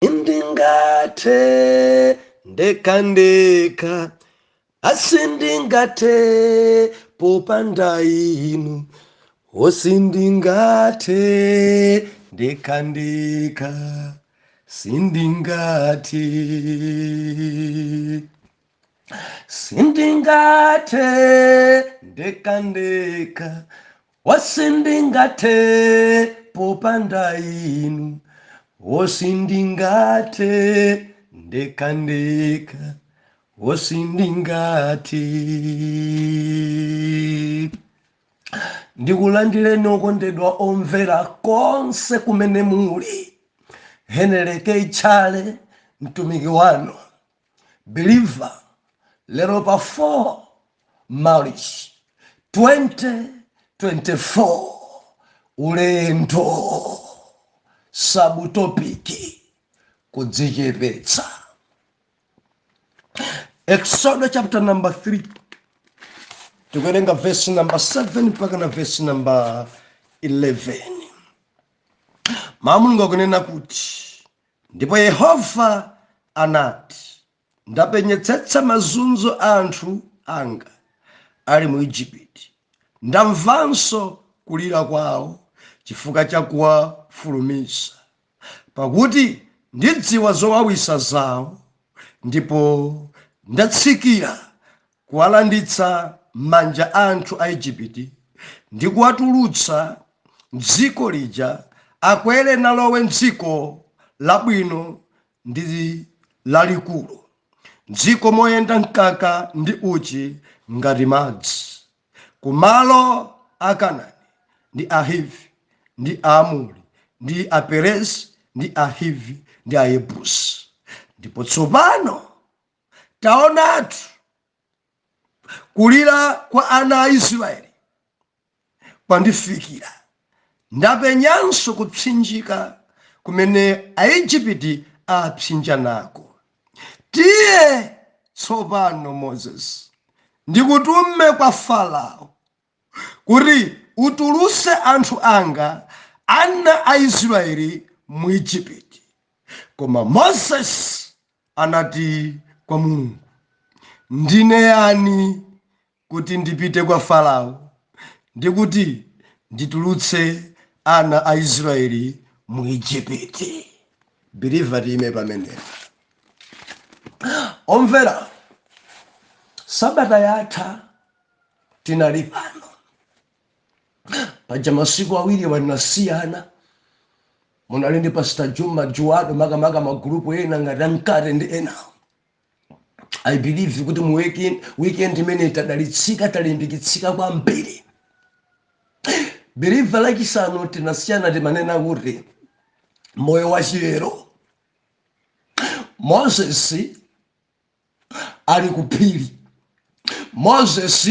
Indingate ndekandeka asindingate popanda inu osindingate ndekandeka sindingate ndekandeka wasindingate popanda inu osindingate ndekandeka osindingate. Ndikulandireni okondedwa omvera konse kumene muli. Heneleke ichale mtumiki wanu believer lero pa 4 March 2024 ulendo sabutopiki kudzichepetsa. Exodus chapter number 3 tukuwerenga verse number 7 mpaka na verse number 11. Mulungu akunena kuti ndipo Yehova anati, ndapenyetsetsa mazunzo anthu anga ali mu Igupti, ndamvanso kulira kwawo chifukwa cha kuwafulumisa, pakuti ndidziwa zowawisa zawo, ndipo ndatsikira kuwalanditsa manja anthu a Igupti ndi kuwatulutsa m'dziko lija akwere nalowe m'dziko labwino ndi lalikulu, dziko moyenda mkaka ndi uchi ngati madzi, kumalo a Kanaani ndi Ahivi ndi Aamori ndi Aperezi ndi Ahivi ndi Ayebusi. Ndipo tsopano taonatu kulira kwa ana a Israeli kwandifikira, ndapenyanso kupsinjika kumene Aigupti apsinja nako. Tiye tsopano Moses ndikutume kwa Farao kuti utuluse anthu anga ana a Israeli mu Igupti. Koma Moses anati kwa Mulungu, ndine yani kuti ndipite kwa Farao ndikuti nditulutse ana a Israeli mu Igupti? Believer time pamene omvera, sabata yatha tinali pano paja masiku awiri wanasiyana. Munali ndi Pastor Juma Juwado makamaka magrupu ena ngati Mkate ndi ena. I believe kuti mu weekend imene tadalitsika talimbikitsika kwambiri. Believer lachisanu tinasiyana timanena kuti moyo wa chiyero. Moses ali kuphiri, Moses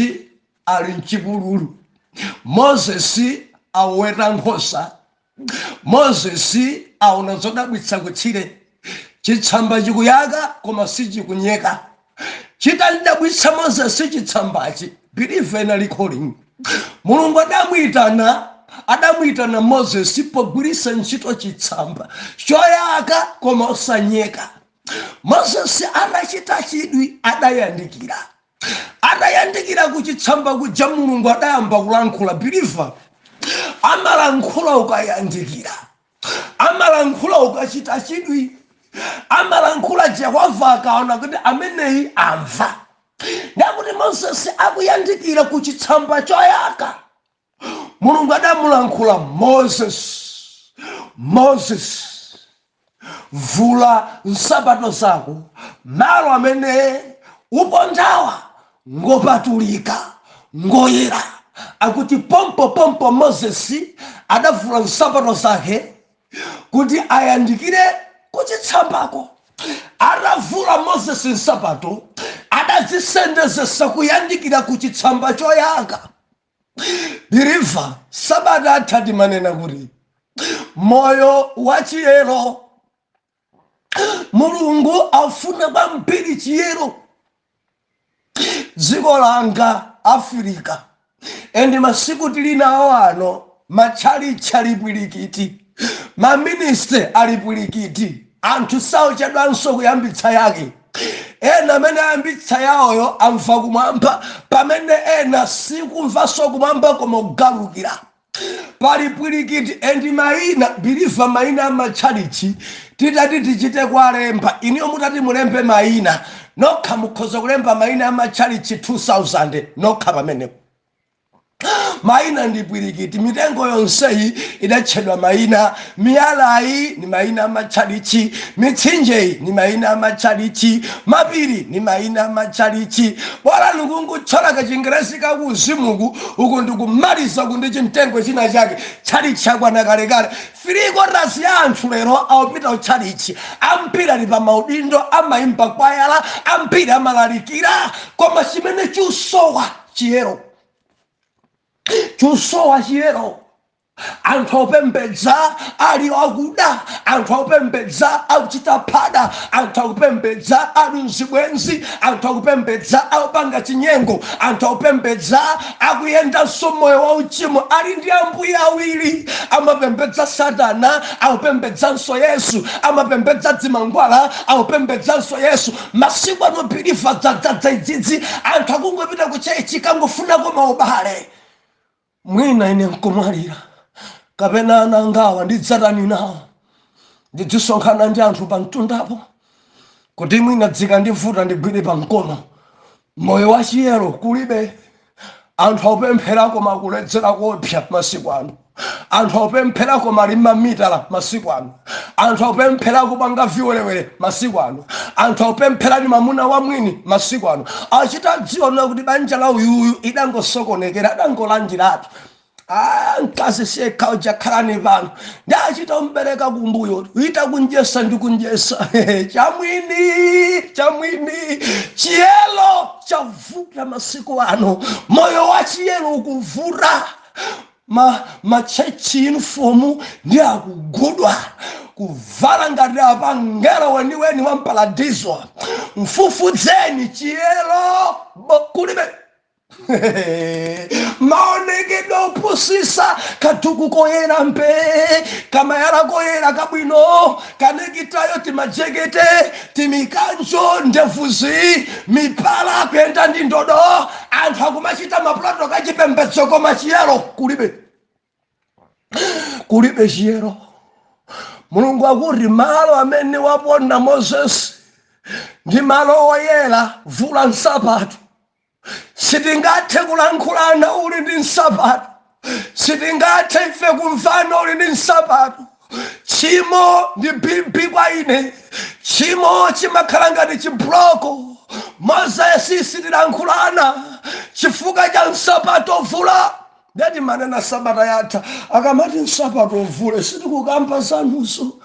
ali mchipululu, Moses aweta nkhosa, Moses aona zodabwitsa kutchire, chitsamba chikuyaka koma sichikunyeka. Chitadabwitsa Moses chitsambachi. Believer ena calling. Mulungu adamwitana Moses pogwiritsa ntchito chitsamba choyaka koma osanyeka. Moses anachita chidwi, adayandikira kuchitsamba kuja Mulungu adayamba kulankhula. Believer amalankhula ukayandikira, amalankhula ukachita chidwi, amalankhula Jehova akaona kuti ameneyi amva. Ndakuti Moses akuyandikira kuchitsamba choyaka, Mulungu adamulankhula, Moses vula nsapato zako, malo amene upondawa ngopatulika ngoyera. Akuti pompo Moses adavula nsapato zake kuti ayandikire kuchitsambako. Adavula Moses nsapato, adazisendezesa kuyandikira kuchitsamba choyaka. Believer, sabata atati manena kuti moyo wa chiyero Mulungu afuna kwambiri chiyero. Dziko langa Afrika endi masiku tili nawo ano, machalichi alipwilikiti, maminister alipwilikiti, anthu sauchedwanso kuyambitsa yake. Ena amene ayambitsa yawoyo amva kumwamba, pamene ena sikumvanso kumwamba koma kugalukira. Pali pwirikiti endi maina biliva maina amachalichi titati tichite kwalemba. Iniyo mutati mulembe maina nokha mukhoza kulemba maina amachalichi 2000 nokha pamenepo. Maina ndi pwirikiti, mitengo yonseyi idatchedwa maina. Miyalayi ni maina amachalichi, mitsinjeyi ni maina amachalichi, mapiri ni maina amachalichi. Bora nikungutchola kachingerezi kakuzimuku uku ndikumaliza kundi chimtengo china chake chalichi chakwana kalekale. 3/4 ya anthu lero awapita uchalichi, ampira ali pa maudindo, amayimba kwayala, ampira amalalikira, koma chimene chusowa chiyero. Chusowa chiyero. Anthu opembedza ali akuda, anthu opembedza akuchita phada, anthu akupembedza ali mzibwenzi, anthu akupembedza akupanga chinyengo, anthu opembedza akuyenda moyo wa uchimo ali ndi ambuye awiri. Amapembedza Satana, akupembedzanso Yesu, amapembedza dzimangwala, akupembedzanso Yesu. Masiku ano biliva dzadzadza idzidzi, anthu akungopita kuchechi kangofunako maubale. Mwina ine nkumwalira kapena anangawa ndidzatani nawo, ndidzisonkhana ndi anthu pa mtundapo kuti mwina dzika ndivuta ndigwire pa mkono. Moyo wa chiyero kulibe. Anthu opempherako makuledzera kopsa masiku ano, anthu opempherako malima mitala masiku ano, anthu opempherako panga viwelewele masiku ano, anthu opempherani mamuna wa mwini masiku ano. Achita dziona kuti banja la uyuyu idangosokonekera, adangolandiratu. Nkazi sheka ujakharani vanu ndachita umbereka kumbuyo ita kunjesa ndikunjesa. chamwini chiyelo chavuta masiku ano. Moyo wa chiyelo ukuvura. Machechi uniform ndi akugudwa kuvala ngati apangela weniweni wa mpaladizo. Mfufudzeni chiyelo kulibe. Maonekedwe opusisa katuku koyera mpe kama yara koyera kabwino kanekitayo timajekete timikanjo ndevuzi mipala kwenda ndi ndodo. Anthu akumachita maplato kachipembedzo koma chiyero kulibe chiyero. Mulungu akuti malo amene waponda Moses ndi malo oyera, vula nsapato. Sitingathe kulankhulana uli ndi nsapato, sitingathe ife kumvana uli ndi nsapato. Chimo ndi bimbi kwa ine, chimo chimakhala ngati chibloko. Moses sitilankhulana chifukwa cha nsapato vula. Ndati manena sabata yatha akamati nsapato vule sitikukamba zanuso.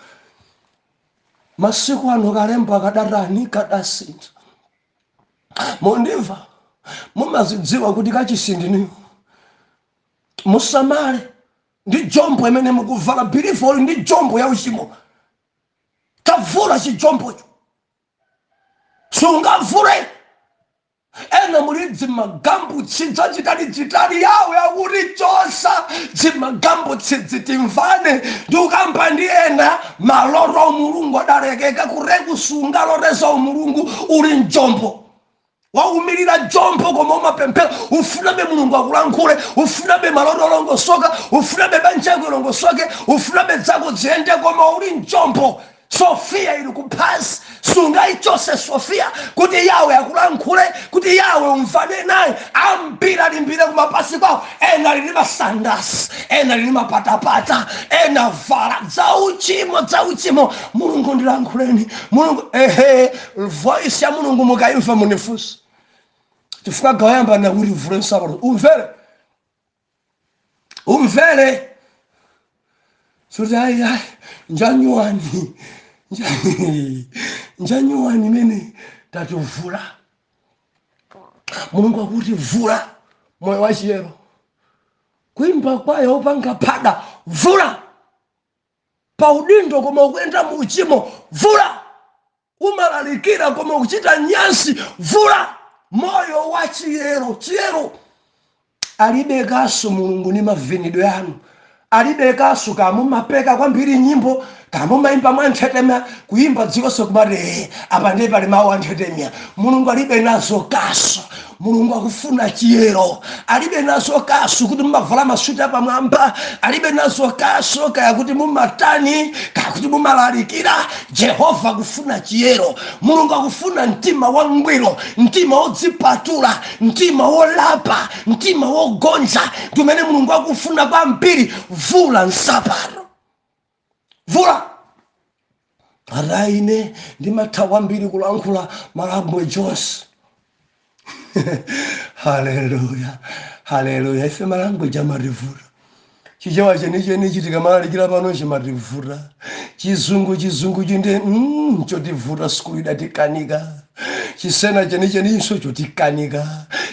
Masiku ano kalemba kadatani kadasintha. Mondimva mumazidziwa kuti kachisindi niyo. Musamale ndi jombo imene mukuvala bilifu ndi jombo ya uchimo. Kavula chijombocho sungavule. Ena muli dzimagambutsi dzachitali yawe akuti chosa dzimagambutsi dzitimvane ndikukamba ndi ena maloro mulungu adalekeka kurekusunga loreza mulungu uli njombo. Waumirira jombo koma umapemphera ufunabe mulungu akulankhule, ufunabe maloro longosoka, ufunabe banja longosoke, ufunabe zako ziyende koma uli njombo. Sofia ili kuphasi sungaichose Sofia kuti yawe akulankhule, kuti yawe umvane naye. Ambira limbire kumapasi kwawo. Ena lili masandasi, ena lili mapatapata, ena vala zauchimo. Mulungu ndilankhuleni. Mulungu voice ya mulungu mukaimva munifusi. Tifika gawayamba na uri vule nsabalo. Umvele. Suti ai njanyuwani mene tatuvula. Mulungu akuti vula moyo wa chiyero. Kuimba kwayo opanga phada vula. Paudindo koma ukuyenda mu uchimo vula. Umalalikira koma ukuchita nyansi vula. Moyo wa chiyero alibekaso mulungu ni mavinidwe yanu. Alibekaso kamumapeka kwambiri nyimbo kama maimba mwanthetemya kuimba dziko sokumati apa ndiye pali mawu anthetemya. Mulungu alibe nazo kaso. Mulungu akufuna chiyero. Alibe nazo kaso kuti mumavala masuti apamwamba. Alibe nazo kaso kaya kuti mumatani kaya kuti mumalalikira. Jehova akufuna chiyero. Mulungu akufuna mtima wangwiro, mtima wodzipatula, mtima wolapa, mtima wogonja. Tumene Mulungu akufuna kwambiri. Vula nsapato, vula. Araine ndimathawa mbiri kulankhula malambwe Jones. Haleluya, haleluya. Ife malambwe jamarivura. Chichewa chenicheni chitikamalikira pano chimarivura. Chizungu chinde chotivura skulu idatikanika. Chisena chenichenso chotikanika.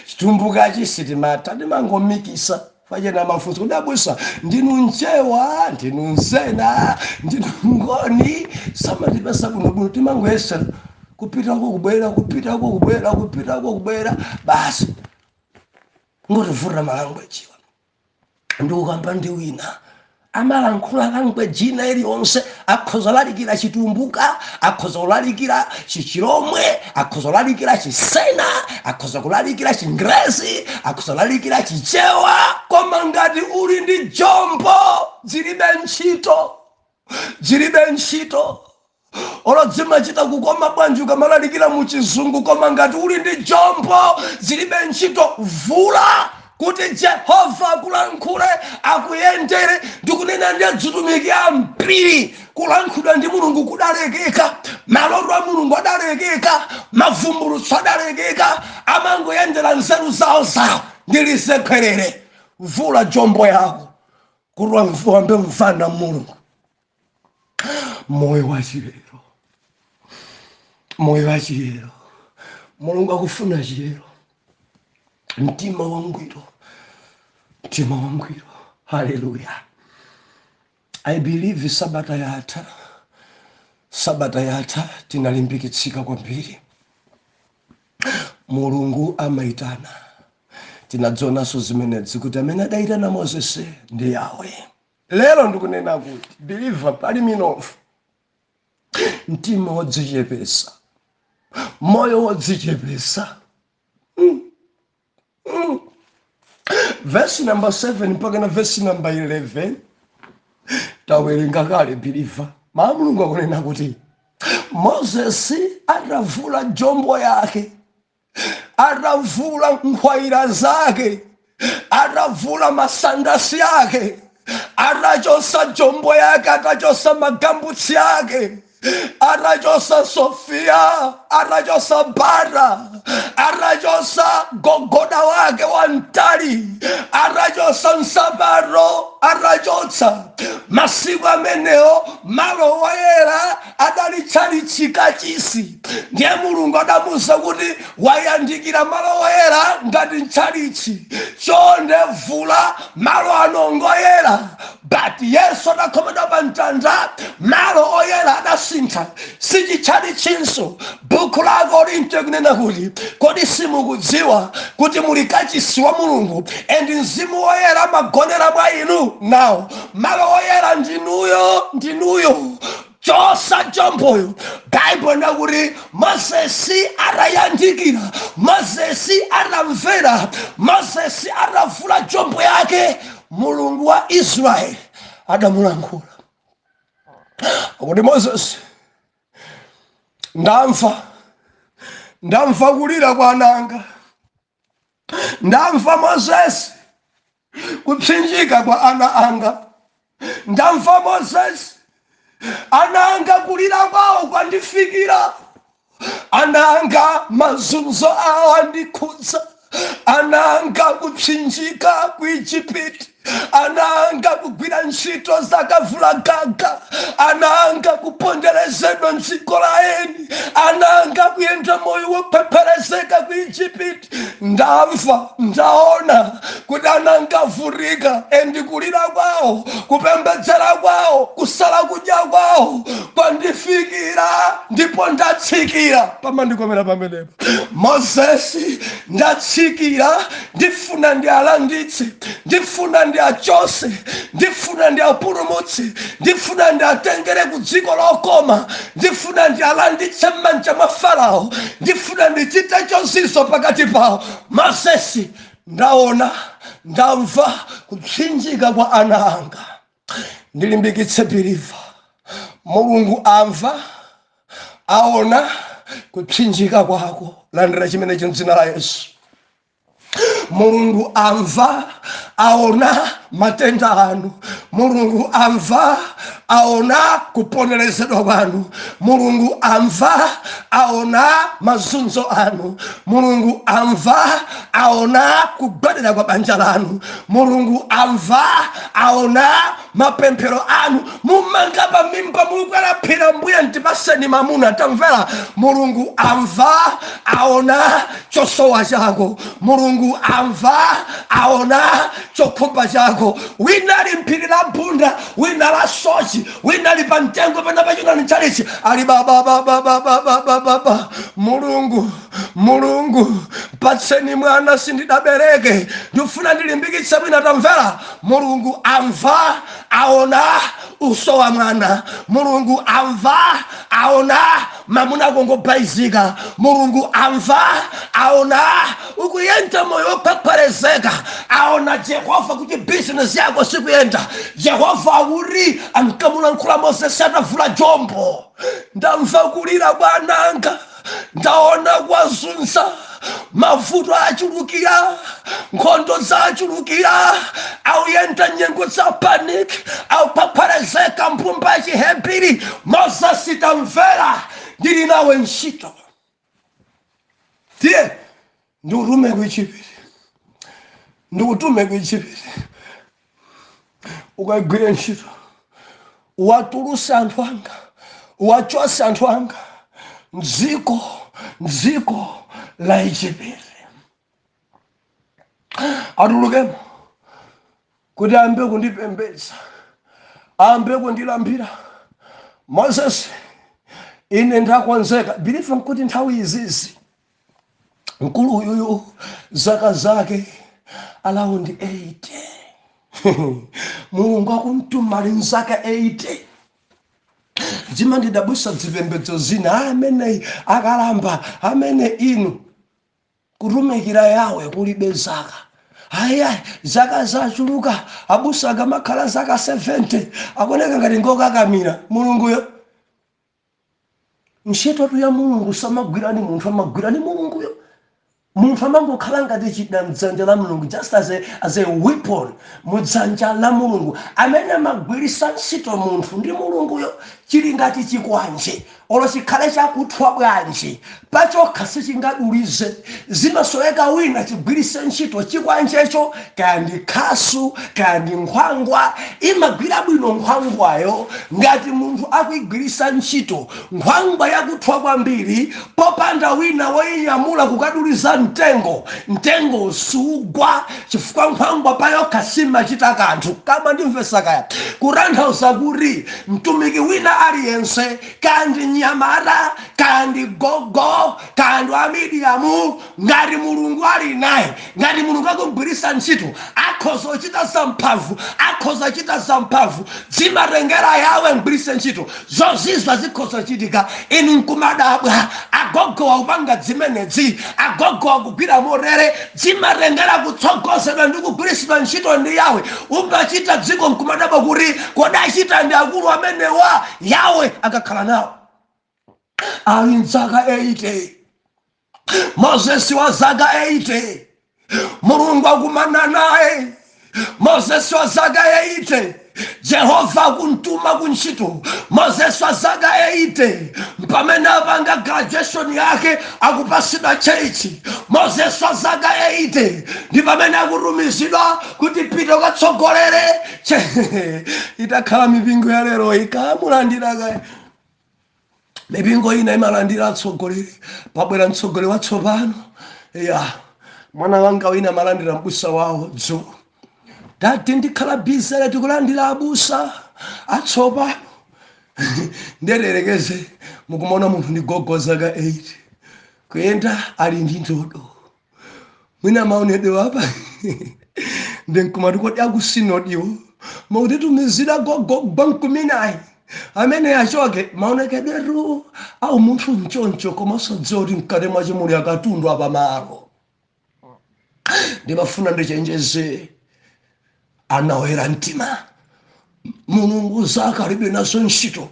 Chitumbuka chisitimata timangomikisa. Fajena mafunzo kudabwisa ndinu nchewa, ndinu nsena, ndinu ngoni. Samatipesa bunobuno timangoyesa kupita kubwera basi ngotivura malangwe chiwa. Ndikukamba ndi wina amalankhula language ina iliyonse, akhoza lalikira chitumbuka, akhoza kulalikira chichiromwe, akhoza kulalikira chisena, akhoza kulalikira chingrezi, akhoza kulalikira chichewa. Koma ngati uli ndi jombo zilibe ntchito. Olodzima chita kukoma bwanji ukamalalikira mu chizungu, koma ngati uli ndi jombo zilibe ntchito. Vula kuti Jehova akulankhule, akuyendere. Ndikunena ndi atumiki ambiri kulankhula ndi Mulungu kudalekeka, maloto a Mulungu adalekeka, mavumbulutso adalekeka, amangoyendera nzeru zawo ndilisekwerere. Vula jombo yako kuti wamve mfana Mulungu. Moyo wa chiyero. Mulungu akufuna chiyero, mtima wangwiro. Haleluya. I believe sabata yatha tinalimbikitsika kwambiri. Mulungu amaitana. Tinadzonanso zimenezi kuti amene adayitana Moses ndi Yahweh. Lero ndikunena kuti believer pali minofu, mtima wodzichepesa, moyo wodzichepesa. Verse number 7 mpaka na verse number 11 tawerenga kale believer. Mawu Mulungu akunena kuti Moses atavula jombo yake, atavula nkhwayira zake, atavula masandasi yake, atachosa jombo yake, atachosa magambutsi yake, atachosa Sofia, atachosa bara, atachosa gogoda wake wantali, atachosa nsabaro, atachosa masiku amenewo malo woyera adalichalichika chisi. Ndiye Mulungu adamusa kuti wayandikira malo woyera ngati nchalichi, chonde vula malo anongoyera. But Yesu adakhomedwa pa mtanda, malo oyera adasintha, sichichinso. Buku la Korinto kunena kuti kodi simukudziwa kuti muli kachisi wa Mulungu and mzimu woyera magonera mwa inu? Now malo oyera ndinuyo. Chosa jomboyo. Bible nakuti Moses arayandikira, Moses aramvera, Moses aravula jombo yake. Mulungu wa Israeli adamulankhula akuti Moses, ndamva kulira kwa ananga, ndamva Moses kupsinjika kwa ana anga, ndamva Moses ananga kulira kwawo kwandifikira, ananga mazunzo awo andikhudza, ananga kupsinjika ku Egypt, ananga kugwira ntchito zakavulagaga, ananga kuponderezedwa mdziko la eni, ananga kuyenda moyo wophepherezeka ku Egypt. Ndaona kuti ananga vurika, endi kulira kwawo, kupembedzera kwawo, kusala kudya kwawo kwandifikira, ndipo ndatsikira. Pamandikomera pamenepo Moses, ndatsikira, ndifuna ndialanditse, ndifuna ndi achose, ndifuna ndi apulumutsi, ndifuna ndi atengere ku dziko lokoma, ndifuna ndi alanditse m'manja mwa Farao, ndifuna ndichite chonsinso pakati pawo. Mozesi, ndaona ndamva kupsinjika kwa ana anga, ndilimbikitse biliva. Mulungu amva aona kupsinjika kwako. Landira chimenecho m'dzina la Yesu. Mulungu amva aona matenda anu. Mulungu amva aona kuponerezedwa kwanu. Mulungu amva aona mazunzo anu. Mulungu amva aona kugwadira kwa banja lanu. Mulungu amva aona mapemphero anu. Mumanga pa mimba mukwera phira mbuya ntipaseni mamuna. Tamvera, Mulungu amva aona chosowa chako. Mulungu amva aona chokhumba chako. Wina ali mphiri la mpunda, wina la sochi, wina ali pa mtengo pena pachuna ni chalichi, ali baba. Mulungu patseni mwana sindidabereke, ndifuna ndilimbikitse bwino. Tamvera, Mulungu amva aona uso wa mwana. Mulungu amva aona mamuna kongopaizika. Mulungu amva aona ukuyenda moyo opapalezeka. Aona Jehova kuti business yako sikuyenda. Jehova uri ankamulankhula Mozesi atavula jombo. Ndamva kulira bwananga, ndaona kwazunza, mavuto achulukira, nkhondo zachulukira, auyenda nyengo za panic, au papalezeka mpumba chihebiri. Mozesi, tamvera, ndili nawe ntchito. Tiye ndiutume kuchipiri, ndikutume kuchipiri, ukagwire ntchito, uwatuluse anthu anga, uwachose anthu anga mdziko la Igupto. Atulukemo kuti ambe kundipembedza, ambe kundilambira. Moses, ine ndakonzeka. Bilifa nkuti nthawi izizi mkulu uyuyu zaka zake alaundi 80. Mulungu akumtuma ali mzaka 80. Jima ndidabusa zipembedzo zina amene akalamba, amene inu kutumikira yawe kulibe zaka. Aya zaka zachuluka, abusa akamakhala zaka 70 akoneka ngati ngokakamira. Mulunguyo ntchito ya Mulungu samagwirani munthu, amagwirani Mulunguyo. Munthu amangokhala ngati chida mdzanja la Mulungu, just as a weapon mudzanja la Mulungu. Amene amagwirisa ntchito munthu ndi Mulunguyo chili ngati chikwanje, olo chikhale chakuthwa bwanji pachokha sichingadulize. Zimasoweka wina chigwirise ntchito chikwanjecho, kandi khasu kandi nkhwangwa. Imagwira bwino nkhwangwayo ngati munthu akuigwirisa ntchito. Nkhwangwa yakuthwa kwambiri popanda wina woyinyamula kukaduliza mtengo sugwa, chifukwa nkhwangwa payokha simachita kanthu. Kama ndimvesa kaya kutanthauza kuti mtumiki wina aliyense, kandi nyamata, kandi gogo, kandi amediamu, ngati Mulungu ali naye, ngati Mulungu akugwirisa ntchito, akhoza chita zamphamvu, zimatengera yawe mgwirise ntchito. Zozizwa zikhoza chitika. Inu nkumadabwa, agogo wakupanga zimenezi, agogo wakugwira morere, zimatengera kutsogozedwa ndi kugwirisidwa ntchito ndi yawe. Umachita dziko nkumadabwa kuti kodachita ndi akulu amene wa yawe akakhala nawo. Ali mzaka 80. Mozesi wa zaka 80. Mulungu akumana naye. Mozesi wa zaka 80. Jehova kuntuma kuntchito. Mozesi wa zaka 80. Pamene apanga graduation yake akupasidwa chechi. Mozesi wa zaka 80. Ndi pamene akutumizidwa kuti pita ukatsogolere. Itakhala mipingo ya lero ikamulandira kaya. Mipingo ina imalandira atsogoleri, pabwera mtsogoleri watsopano. Mwana wanga wina malandira mbusa wawo dzulo. Dati ndikhala busy leti kulandira abusa atsopano. Ndererekeze mukumona munthu ndi gogo zaka 8. Kuyenda ali ndi ndodo. Mwina maonedwe apa. ndenkumati kodi akusinodiwo mauti tumizira gogo banku minayi amene achoke maonekedweru au munthu mchoncho komasodziwa kuti mkati mwache muli akatundu apamalo. Ndimafuna ndichenjeze ana oyera mtima. Mulungu zakalibe nazo ntchito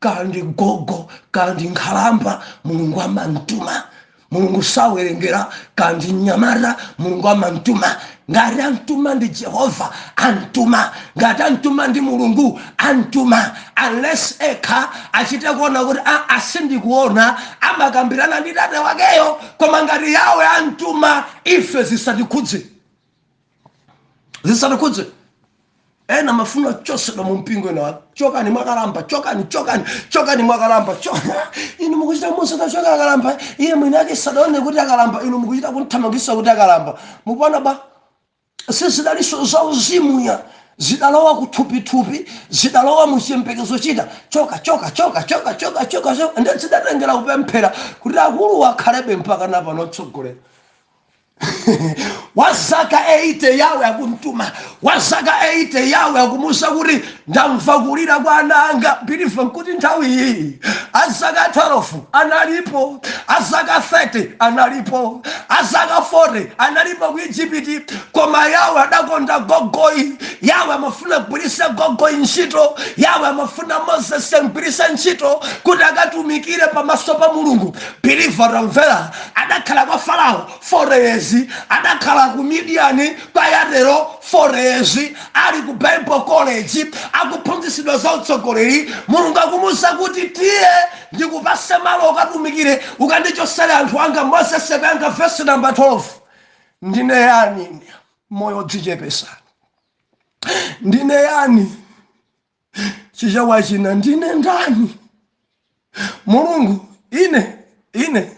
kandi gogo kandi nkhalamba Mulungu amamtuma. Mulungu sawerengera kandi nyamara Mulungu amamtuma. Ngati antuma ndi Jehova antuma, ngati antuma ndi Mulungu antuma, unless ekha achite kuona kuti asindikuona amakambirana ndi tate wakeyo, koma ngati yawe antuma ife zisatikhudze. Ena mafuna chosedwa mu mpingo ina chokani mwakalamba chokani mwakalamba inu mukuchita musa choka akalamba iye mwini ake sadaone kuti akalamba inu mukuchita kunthamangisa kuti akalamba. Mupona ba sizidaliso za uzimu ya zidalowa kuthupithupi zidalowa muchiyembekezo chita choka ndi zidatengera kupemphera kuti akulu wakhalebe mpaka napano tsogolera. Wazaka 80 yawe akuntuma, wazaka 80 yawe akumusa kuti ndamva kulira kwa ananga. Believe kuti nthawi iyi azaka 12 analipo, azaka 30 analipo, azaka 40 analipo ku Egypt, koma yawe adakonda gogoyi. Yawe amafuna kugwiritsa gogoyi ntchito, yawe amafuna Moses kugwiritsa ntchito kuti akatumikire pamaso pa Mulungu. Believe ramvera adakhala kwa Farao 4 years, adakhala ku Midian kwa Yadero 4 years, ali ku Bible college akuphunzitsidwa za utsogoleri. Mulungu akumusa kuti tiye ndikupase malo okatumikire ukandichosera anthu anga. Moses anga verse number 12. Ndine yani moyo dzichepesa, ndine yani chichawa china, ndine ndani Mulungu ine ndine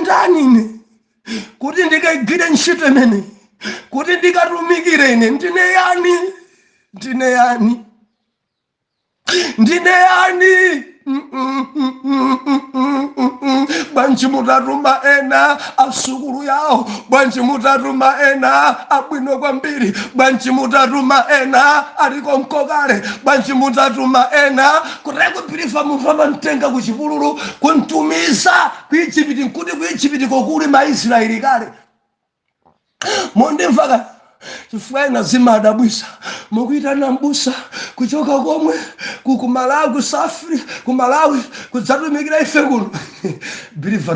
ndani ine kuti ndikagwire ntchito imene, kuti ndikatumikire ine. Ndine yani bwanji mutatuma ena asukulu yawo, bwanji mutatuma ena abwino kwambiri, bwanji mutatuma ena aliko mkokale, bwanji mutatuma ena kutekupirifa munthu amamtenga ku chipululu kuntumiza ku Egypt, kuti ku Egypt kokuli Maisraeli kale. Mondimvaka chifukwa ina zimadabwisa mukuitana mbusa kuchoka komwe kukumalawi kusafiri kumalawi kudzatumikira ife kuno. Believe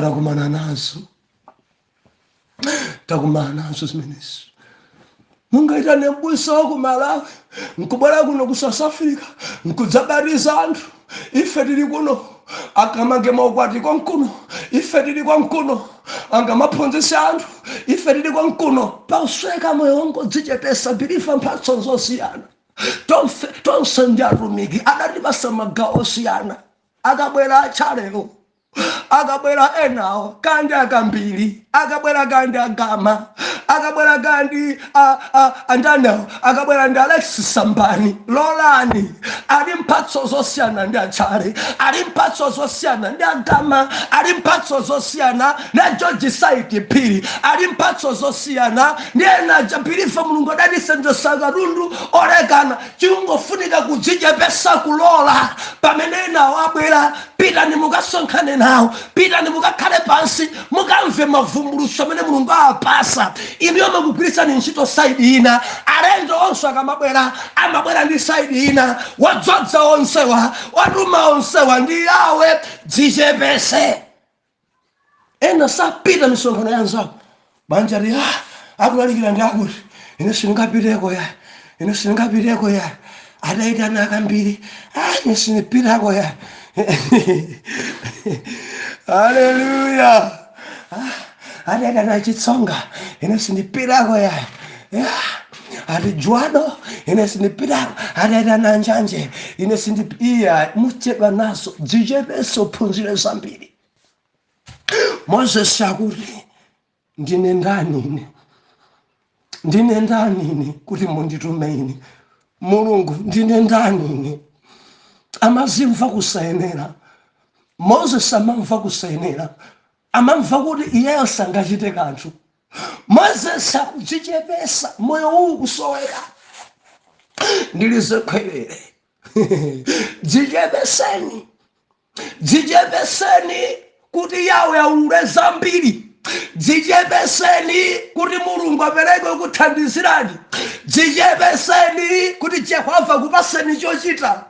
takumana nazo zimenezi. Mungaitane mbusa wa kumalawi nkubwera kuno ku South Africa nkudzabariza anthu. Ife tili kuno akamange maukwati konkuno, ife tili konkuno angamaphunzitsa anthu, ife tili konkuno pausweka moyo wangu dzichepesa. Believe mphatso zosiyana tonse ndi atumiki adatipasa magawo osiyana. Akabwera achalero, akabwera enawo kandi akambiri, akabwera kandi agama, akabwera kandi andanawo, akabwera ndi Alex Sambani Lolani. Ali mphatso zosiyana ndi achale, ali mphatso zosiyana ndi agama, ali mphatso zosiyana na George Saiti Phiri, ali mphatso zosiyana ndi ena. Believe Mulungu adatisenza katundu olekana. Chingofunika kudzichepesa kulola pamene enawo abwera. Pitani mukasonkhane nawo, pitani mukakhale pansi mukamve mavumbulutso amene Mulungu apasa. Inu mukugwiritsa ntchito side ina, alendo onse akamabwera amabwera ndi side ina. Wadzodza onsewa, watuma onsewa ndi yawe. Dzichepese. Ena sapita misonkhano yanzako banja li akulalikira ndi akuti ine sindingapiteko ya adaitana akambiri ine sindipitako ya. Haleluya. Adaitana Chitsonga ine sindipitako ya. Adi Juano ine sindipitako. Adaitana Njanje ine sindipia. Muchedwa naso dzichepeso phunzire zambiri. Moses akuti ndine ndani ine kuti munditume ine. Mulungu ndine ndani ine. Amazimva kusayenera. Moses amamva kusayenera, amamva kuti iyeyo sangachite kanthu. Moses akudzichepesa, moyo huu kusoweka. Ndilizokhwelele. Dzichepeseni. Dzichepeseni kuti Yawe aulule zambiri. Dzichepeseni kuti Mulungu apereke kuthandizirani. Dzichepeseni kuti Jehova kupaseni chochita.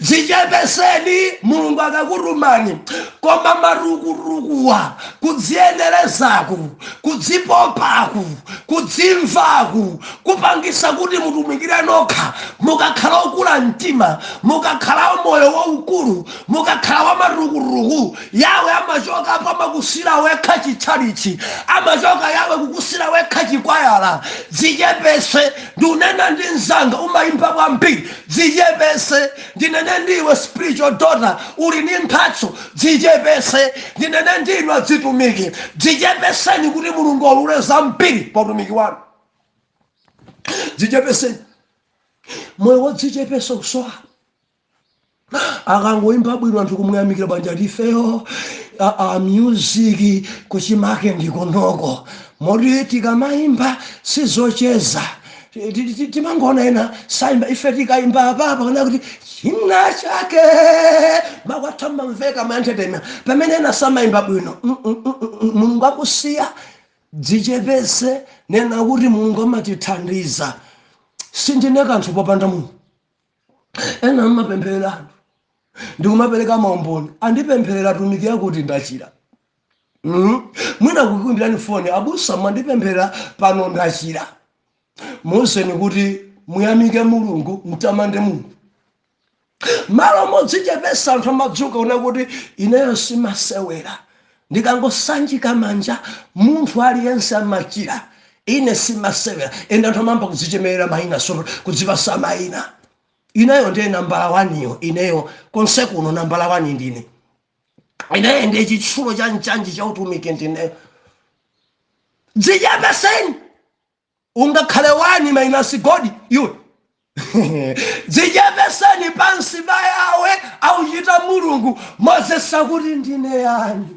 Dzichepeseni Mulungu akakurumani. Koma marukurukuwa, kudziyenerezaku, kudzipopaku, kudzimvaku, kupangisa kuti mutumikire nokha, mukakhala okula mtima, mukakhala moyo waukulu, mukakhala wa marukuruku, Yawe amachoka pa makusira wekha chitchalichi, amachoka Yawe kukusira wekha chikwayala. Dzichepese, ndunena ndi nzanga umayimba kwambiri. Dzichepese, ndinene ndiwe spiritual daughter, uli ni mphatso. Dzichepese, ndinene ndinu adzitumiki. Dzichepeseni kuti Mulungu aulule zambiri pa utumiki wanu. Dzichepeseni. Moyo wodzichepesa usowa. Akangoimba bwino anthu kumuyamikira banja lifeyo, music kuchimake ndikonoko. Moti tikamayimba sizocheza. Timangona ena saimba ife tikaimba papa kana kuti china chake makwatamba mveka ma entertainment. Pamene ena samaimba bwino. Mulungu akusiya. Dzichepese nena kuti Mulungu amatithandiza. Sindine kanthu popanda Mulungu. Ena amapempherera. Ndikumapereka maumboni. Andipempherera tumikira kuti ndachira. Mwina kukuimbirani foni abusa mwandipemphera pano ndachira. Museni kuti muyamike Mulungu, mutamande Mulungu. Malo modzichepesa anthu amadzuka una kuti ineyo simasewera. Ndikangosanjika manja munthu aliyense amachira. Ine simasewera. Enda anthu amamba kudzichemerera mayina sono kudzipasa mayina. Ineyo ndiye nambala 1 yo. Ineyo konse kuno nambala 1 ndine. Ineyo ndiye chitsulo chanji cha utumiki ndineyo. Dzichepeseni. Ungakhale 1 minus God you. Dzichepeseni pansi pa Yawe auchita Mulungu. Moses akuti ndine yani?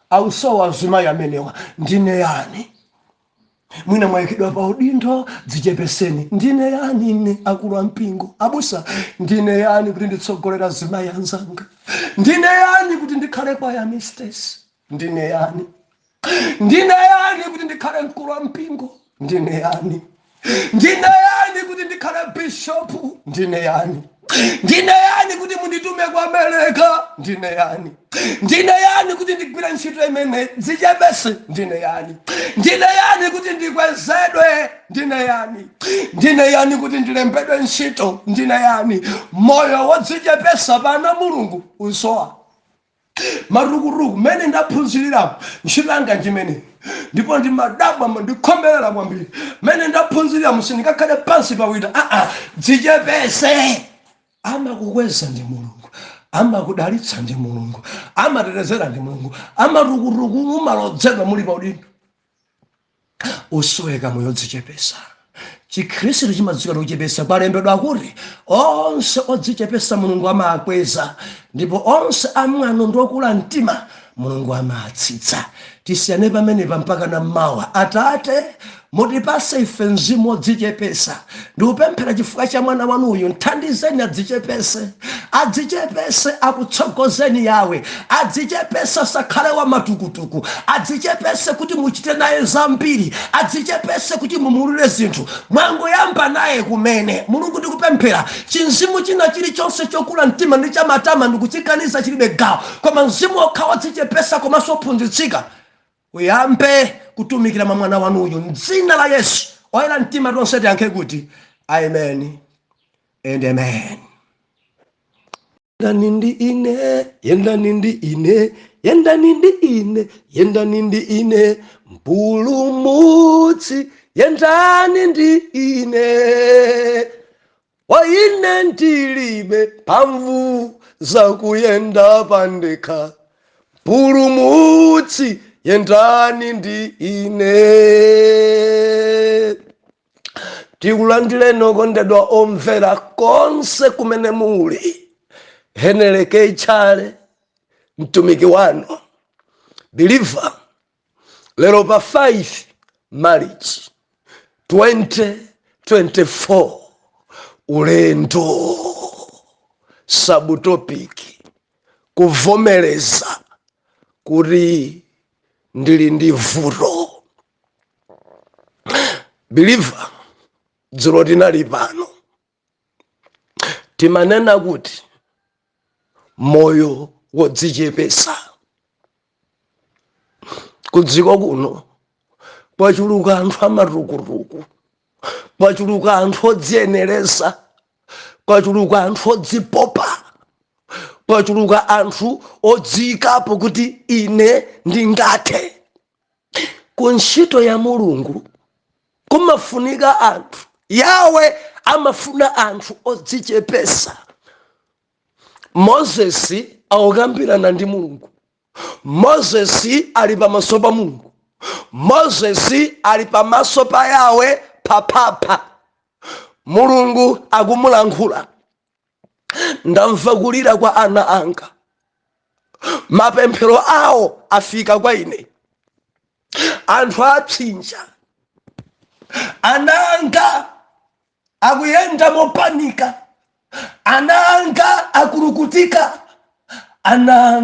Ausowa zima yamenewa ndine yani? Mwina mwayikidwa pa udindo. Dzichepeseni. Ndine yani ine akulu ampingo? Abusa ndine yani kuti nditsogolera zima yanzanga? Ndine yani kuti ndikhale kwa ya mistress? Ndine yani? Ndine yani kuti ndikhale mkulu ampingo? Ndine yani? Ndine yani kuti ndikhale bishop? Ndine yani? Ndine yani kuti munditume kwa Amerika? Ndine yani? Ndine yani kuti ndigwire ntchito imene? Dzichepese. Ndine yani? Ndine yani kuti ndikwezedwe? Ndine yani? Ndine yani kuti ndilembedwe ntchito? Ndine yani? Moyo wodzichepesa pana Mulungu usowa. Marukuruku mene ndaphunzirirapo nchilanga chimene ndipo ndimadabwa ndikhomerera kwambiri mene ndaphunzirira musindikakhale pansi pawita. Dzichepese. Amakukweza ndi Mulungu, amakudalitsa ndi Mulungu, amatetezera ndi Mulungu. Amarukuruku umalodzedwa muli pa udindo. Usoweka moyo wodzichepesa. Chikhristu chimadziwika kuchepesa. Kwalembedwa kuti onse odzichepesa Mulungu amakweza, ndipo onse amwano ndokula mtima Mulungu amatsitsa. Tisiyane pamenepa mpaka na mawa. Atate mutipase ife mzimu wodzichepesa. Ndikupemphera chifukwa cha mwana wanuyu, nthandizeni adzichepese. Adzichepese akutsogozeni Yawe. Adzichepese sakhale wa matukutuku. Adzichepese kuti muchite naye zambiri. Adzichepese kuti mumulule zinthu. Mwangoyamba naye kumene. Mulungu ndikupemphera chinzimu china chilichonse chokula mtima ndi chamatama ndikuchikaniza chilibe gawo. Koma mzimu okha wodzichepesa komanso ophunzitsika uyambe kutumikira mwana wanuyu m'dzina la Yesu. Oyera mtima tonse tiyankhe kuti amen and amen. Yendani ndi ine, yendani ndi ine, yendani ndi ine, yendani ndi ine, mpulumutsi yendani ndi ine. Wa ine ndilibe mphamvu zakuyenda pandekha, mpulumutsi yendani ndi ine. Tikulandire okondedwa omvera konse kumene muli. Heneleke ichale mtumiki wanu believer lero pa 5 marriage 2024 ulendo subtopic kuvomereza kuti ndili ndi vuto. Believer, dzulo tinali pano timanena kuti moyo wodzichepesa. Kudziko kuno kwachuluka anthu amatukutuku, kwachuluka anthu odziyenereza, kwachuluka anthu odzipopa, kwachuluka anthu odziyikapo kuti ine ndingathe. Ku ntchito ya Mulungu kumafunika anthu. Yawe amafuna anthu odzichepesa. Moses awukambirana ndi Mulungu. Moses ali pamaso pa Mulungu. Moses ali pamaso pa Yawe papapa. Mulungu akumulankhula. Ndamva kulira kwa ana anga. Mapemphero awo afika kwa ine. Anthu apsinja. Ana anga akuyenda mopanika. Ana anga akurukutika. Ana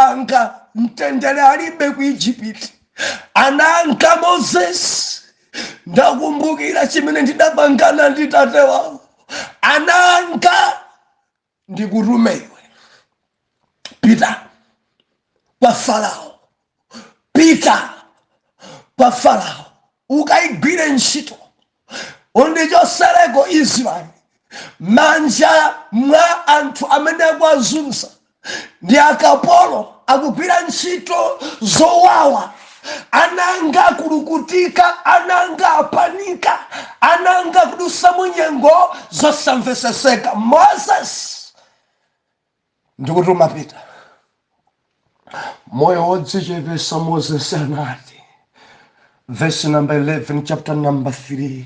anga mtendere alibe ku Egypt. Ana anga Moses ndakumbukira chimene ndidapangana ndi tate wawo. Ana anga ndikutume iwe. Pita kwa Farao. Pita kwa Farao. Ukaigwire ntchito. Undichosereko Israeli manja mwa anthu amene akuzunza ndi akapolo akugwira ntchito zowawa. Ananga akurukutika, ananga apanika, ananga kudusa munyengo zosamveseseka. Moses ndikutuma pita. Moyo wodzichepesa Moses anati. Verse number 11, chapter number 3.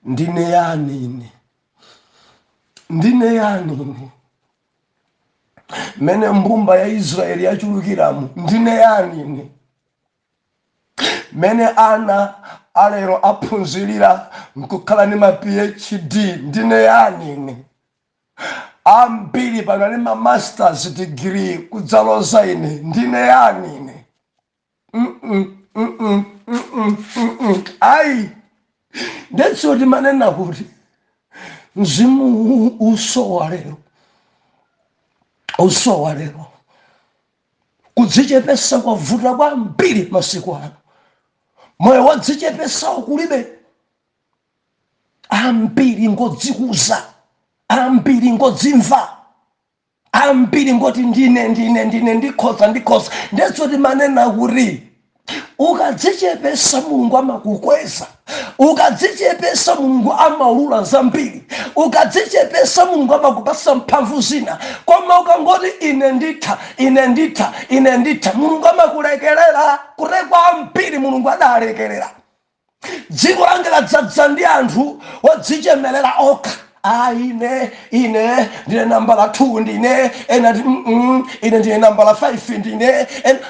Ndine yani mene mbumba ya Israeli yachulukiramu. Ndine yani mene ana alero aphunzirira nkukhala ni ma PhD. Ndine yani ambiri pana ni ma masters degree kudzaloza ine. Ndine yani ai ndetso timanena kuti mzimu usowa lero kudzichepesa kwavuta kwambiri masiku ano. Moyo wadzichepesa ukulibe. Ambiri ngodzikuza, ambiri ngodzimva, ambiri ngoti ndine ndikhoza. Ndetso timanena kuti ukadzichepesa Mulungu amakukweza. Ukadzichepesa Mulungu amaulula zambiri. Ukadzichepesa Mulungu amakupasa mphamvu zina. Koma ukangoti ine nditha Mulungu amakulekerera. Kurekwa ambiri Mulungu adalekerera. Dziko lange ladzaza ndi anthu odzichemerera okha. Ine ndine nambala 2 ndine ine ndine nambala 5 ndine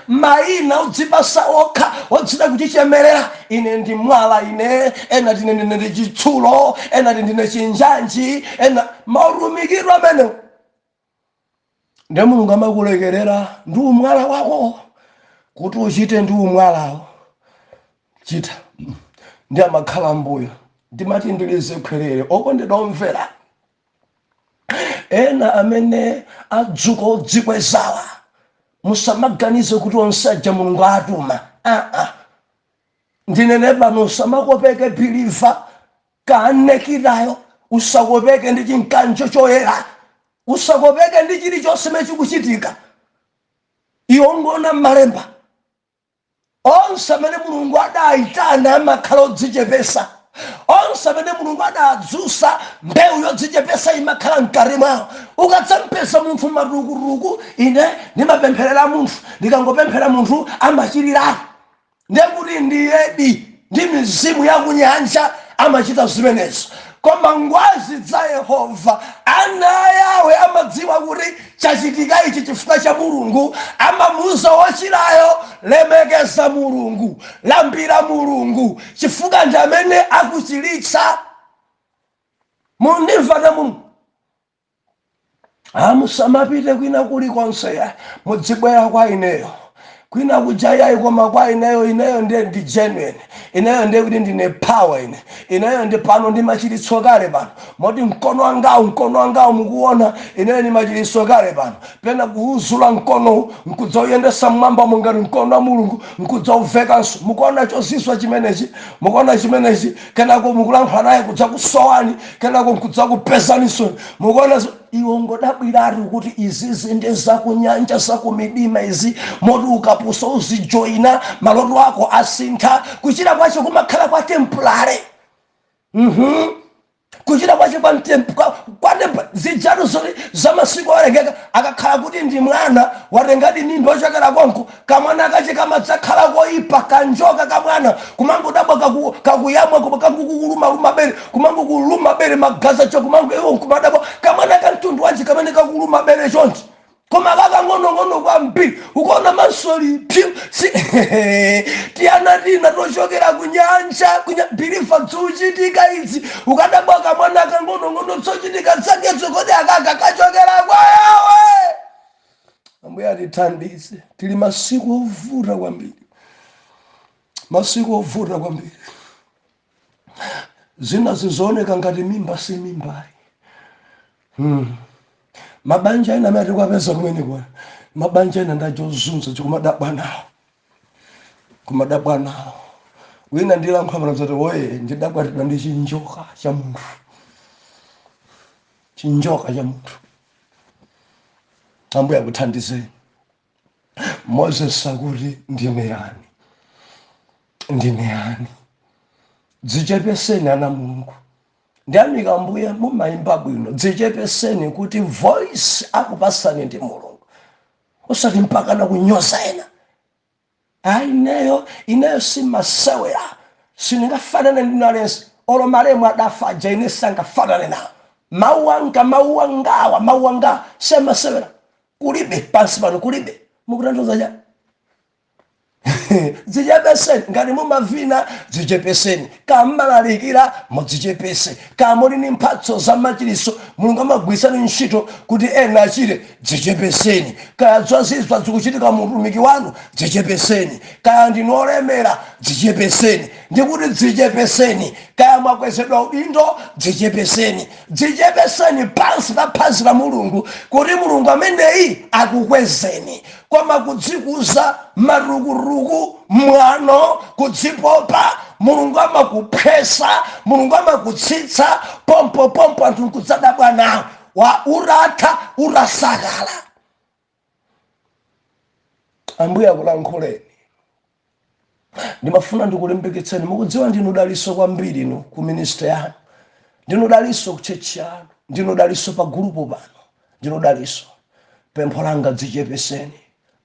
maina udzipasa okha odzida kuchichemerera. Ine ndi mwala ena ndine chitsulo ena ndine chinjanji ena maurumikiro amene. Ndi Mulungu amakulekerera ndi umwala wako kuti uchite ndi umwalawo. Chita ndi amakhala mbuyo. Ndimati ndilize kwerere okondedwa omvera. Ena amene adzuka odzikwezawa musamaganize kuti onseja Mulungu atuma. Ndinene pano usamakopeke biliva kanekirayo. Usakopeke ndi chinkanjo choyera. Usakopeke ndi chilichonse chimene chikuchitika. Iwo ngona m'malemba onse amene Mulungu adayitana amakhala odzichepesa. Onse amene Mulungu adadzusa mbewu yodzichepesa imakhala mkati mwawo. Ukadzampeza munthu marukuruku, ine ndimapempherera munthu, ndikangopemphera munthu amachirira. Ndekuti ndiyedi ndi mizimu yakunyanja amachita zimenezo. koma ngwazi za Yehova ana yawe amadziwa kuti chachitika ichi chifukwa cha Mulungu. Amamuza wochirayo, lemekeza Mulungu, lambira Mulungu, chifukwa ndi amene akuchiritsa. Mundimva na Mulungu. Musamapite kwina kulikonse ya mudzibwera kwa ineyo. Kwina kujayayi koma kwa ineyo ndi genuine. Ineyo ndi kuti ndine power ine. Ineyo ndi pano ndi machiritso kale pano. Moti mkono wangawo mukuona ineyo ndi machiritso kale pano. Pena kuuzula mkono nkudzauyendesa mmwamba mungati mkono wa Mulungu nkudzauveka. Mukuona chozizwa chimenechi, mukuona chimenechi, kenako mukulankhula naye kudzakusowani, kenako nkudzakupezanisoni. Mukuona iwo ngodabwiratu kuti izizi ndi zakunyanja zakumidima izi, moti ukapusa uzijoina maloto ako asintha. Kuchira kwacho kumakhala kwa temporary. Kuchira kwacho kwa temporary zijatu za masiku walengeka. Akakhala kuti ndi mwana watengadi mimba ochokera konko, kamwana kache kamadzakhala koipa, kanjoka kamwana kumango dabwa kakuyamwa kukuluma bere, kumango kuluma bere magaza cho kumango iwo kumadabwa kamwana kantundu wanji kamene kakuluma bere chonchi. Koma kaka ngono kwa mbiri ukaona masoli piu tiana tina tochokera kunyanja bilifa dzuchitika idzi ukadabwa kamwana kangono dzochitika dzakedzo kodi akaka kachokera kwa yawe. Ambuye atithandize. Tili masiku ovuta kwambiri, masiku ovuta kwambiri. Zina zizooneka ngati mimba si mimbayi. Mabanja ina amene kwapeza kumene kwa mabanja ina ndachozunza kumadabwa nawo. Wina ndilankhula kuti woye ndidakwatidwa ndi chinjoka cha munthu. Chinjoka cha munthu. Ambuye akuthandizeni. Moses akuti ndine yani. Dzichepeseni ana Mulungu. Ndiyamika Ambuye mumayimba bwino. Dzichepeseni kuti voice akupasani ndi Mulungu. Usati mpaka na kunyoza ena. Ineyo si masewera. Siningafanane ndinalensi. Olo maremu adafaja ine sangafanane na. Mauanga. Sema masewera. Kulibe pansi pano kulibe. Mukutanthauza ja. Dzichepeseni ngati mumavina dzichepeseni, kamalalikira mudzichepese, kamuli ni mphatso za machiritso Mulungu amagwirisani ntchito kuti ena achire dzichepeseni. Kaya zozizwa zikuchitika mu utumiki wanu dzichepeseni, kaya ndinu olemera dzichepeseni, ndikuti dzichepeseni. Kaya mwakwezedwa udindo dzichepeseni. Dzichepeseni pansi pa phazi la Mulungu kuti Mulungu ameneyi akukwezeni. Koma kudzikuza marukuruku mwano kudzipopa Mulungu amakuphesa, Mulungu amakutsitsa pompo anthu nkudzadabwa nawo wa uratha urasakala. Ambuye akulankhuleni. Ndimafuna ndikulimbikitseni. Mukudziwa ndinu daliso kwambiri inu ku ministry yanu, ndinu daliso ku church yanu, ndinu daliso pa gulupu pano, ndinu daliso. Pempho langa dzichepeseni.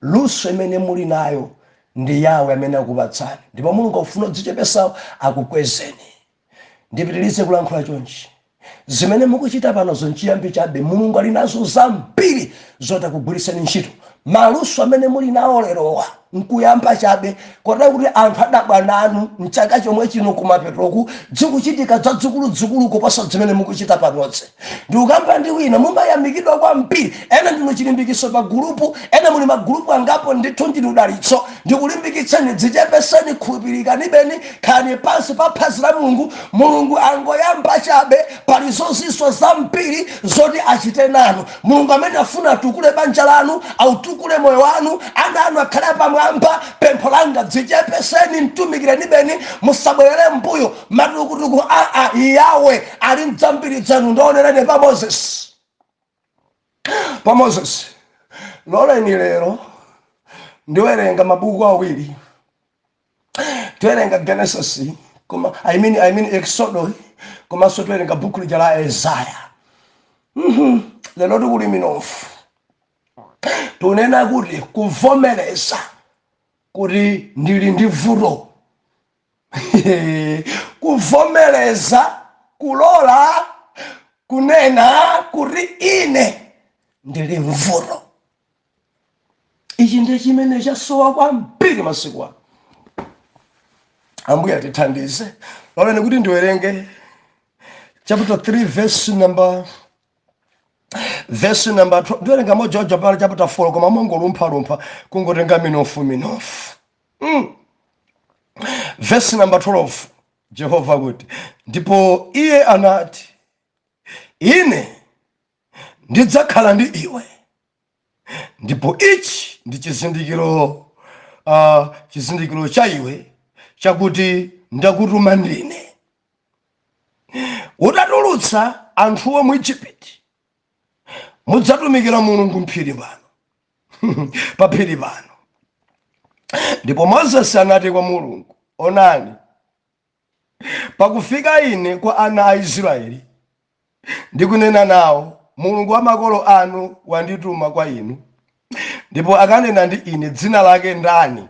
Luso imene muli nayo ndi yawe amene akupatsani, ndipo Mulungu akufuna dzichepesa akukwezeni. Ndipitirize kulankhula chonchi. Zimene mukuchita pano zonchiyambi chabe, Mulungu ali nazo zambiri zotakugwirisani ntchito. Maluso amene muli nawo lerowa nkuyamba chabe, kotero kuti anthu adabwa nanu mchaka chomwe chino kumapetoku dzikuchitika dzadzukulu kuposa zimene mukuchita panonse. Ndi ukamba ndi wina mumayamikidwa kwambiri. Ena ndinu chilimbikiso pa gulupu, ena muli magulupu angapo ndithu ndinu dalitso. Ndikulimbikitseni dzichepeseni, khulupiririkani, khalani pansi pa phazi la Mulungu. Mulungu angoyamba chabe, pali zozizwa zambiri zoti achite nanu. Mulungu amene afuna atukule banja lanu, autukule moyo wanu, ana anu akhale pamwamba. Pempho langa dzichepeseni, mtumikireni, musabwerere mbuyo matukutuku. Yawe ali mdzambiri zanu. Ndionereni pa Moses. Loleni lero ndiwerenga mabuku awiri. Tiwerenga Genesis, I mean Exodus, komanso tiwerenga buku lija la Isaiah. Lero tikuli minofu. Tunena kuti kuvomereza kuti ndili ndi vuto. Kuvomereza kulola kunena kuti ine ndili mvuto. Ichi ndiye chimene chasowa kwambiri masiku ano. Ambuye atithandize. Loleni kuti ndiwerenge chapter 3 verse number 12. Ndiwerenga mojojo pala chapter 4 koma mongolumpha kungotenga minofu. Verse number 12. Jehova kuti, ndipo iye anati, ine ndidzakhala ndi iwe, ndipo ichi ndi chizindikiro cha iwe chakuti ndakutuma ndine. Utatulutsa anthuwo mu Igupti, mudzatumikira Mulungu mphiri pano pa phiri pano. Ndipo Moses anati kwa Mulungu, onani, pakufika ine kwa ana a Israeli ndikunena nawo, Mulungu wa makolo anu wandituma kwa inu, ndipo akanena ndi ine, dzina lake ndani?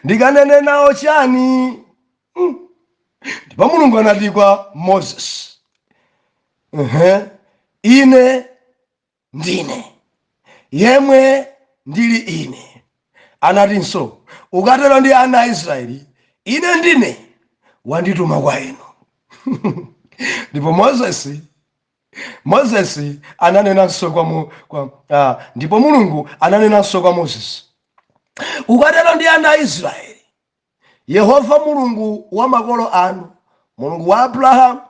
Ndikanene nawo chani? Ndipo Mulungu anati kwa Moses, ine ndine yemwe ndili ine. Anatinso, ukatero ndi ana a Israeli, ine ndine wandituma kwa inu. Ndipo Moses ananenanso ndipo Mulungu ananenanso kwa Moses, ukatero ndi ana a Israeli, Yehova Mulungu wa makolo anu, Mulungu wa Abrahamu,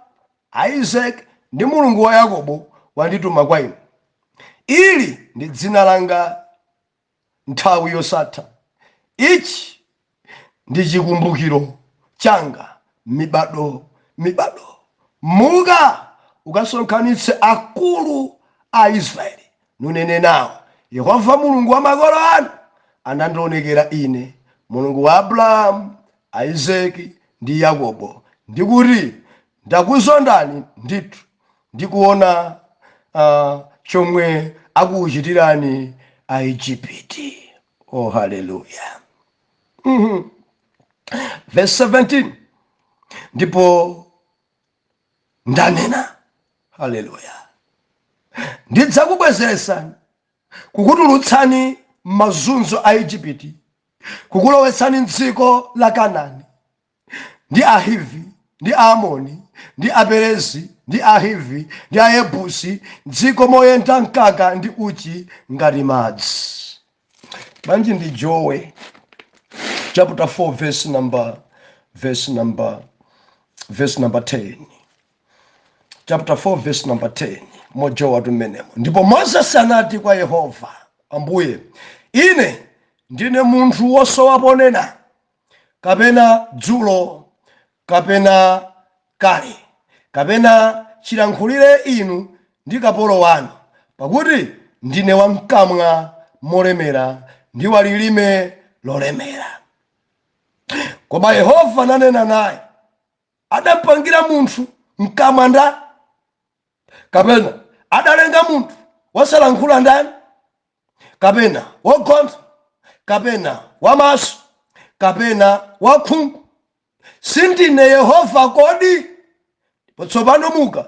Isaac ndi Mulungu wa Yakobo wandituma kwa inu. Ili ndi dzina langa nthawi yosatha. Ichi ndi chikumbukiro changa mibado. Muka ukasonkhanitse akulu a Israeli nunene nawo, Yehova Mulungu wa makolo anu anandionekera ine, Mulungu wa Abrahamu, Isaac ndi Yakobo, ndikuti ndakuzondani ndithu ndikuona chomwe akuchitirani Aigupti. Oh, hallelujah. Verse 17. Ndipo ndanena, hallelujah, ndidzakubwezeresani, kukutulutsani mazunzo a Igupti, kukulowetsani m'dziko la Kanaani, ndi Ahivi, ndi Aamoni, ndi Aperezi, ndi Ahivi, ndi Ayebusi, dziko moyenda mkaka ndi uchi ngati madzi. Banji ndi Jowe chapter 4 verse number 10. Chapter 4 verse number 10. Mojowa tumenemo. Ndipo Moses anati kwa Yehova, Ambuye, ine ndine munthu wosowaponena, kapena dzulo, kapena kale, kapena chilankhulire inu ndi kapolo wanu, pakuti ndine wamkamwa molemera ndi walilime lolemera. Koma Yehova ananena naye, adampangira munthu mkamwa ndani? Kapena adalenga munthu wosalankhula ndani? Kapena wogontha, kapena wamaso, kapena wakhungu? Sindine Yehova kodi? Ndipo tsopano muka,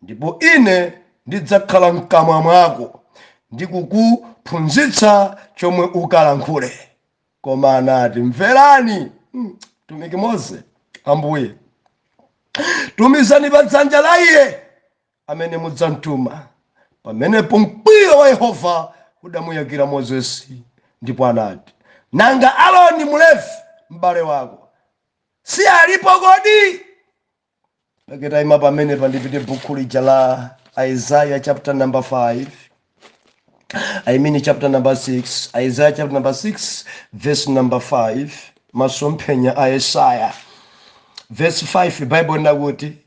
ndipo ine ndidzakhala mkamwa mwako ndikukuphunzitsa chomwe ukalankhule. Koma anati, mverani mtumiki Mose, Ambuye, tumizani pa dzanja la iye amene mudzamtuma. Pamenepo mkwiyo wa Yehova udamuyakira Mozesi, ndipo anati, nanga Aaroni Mlevi m'bale wako si alipo kodi? Lakita ima pamene pandipite buku lija la Isaiah chapter number 5. I mean chapter number 6. Isaiah chapter number 6 verse number 5. Masomphenya a Isaiah verse 5. Bible nakuti,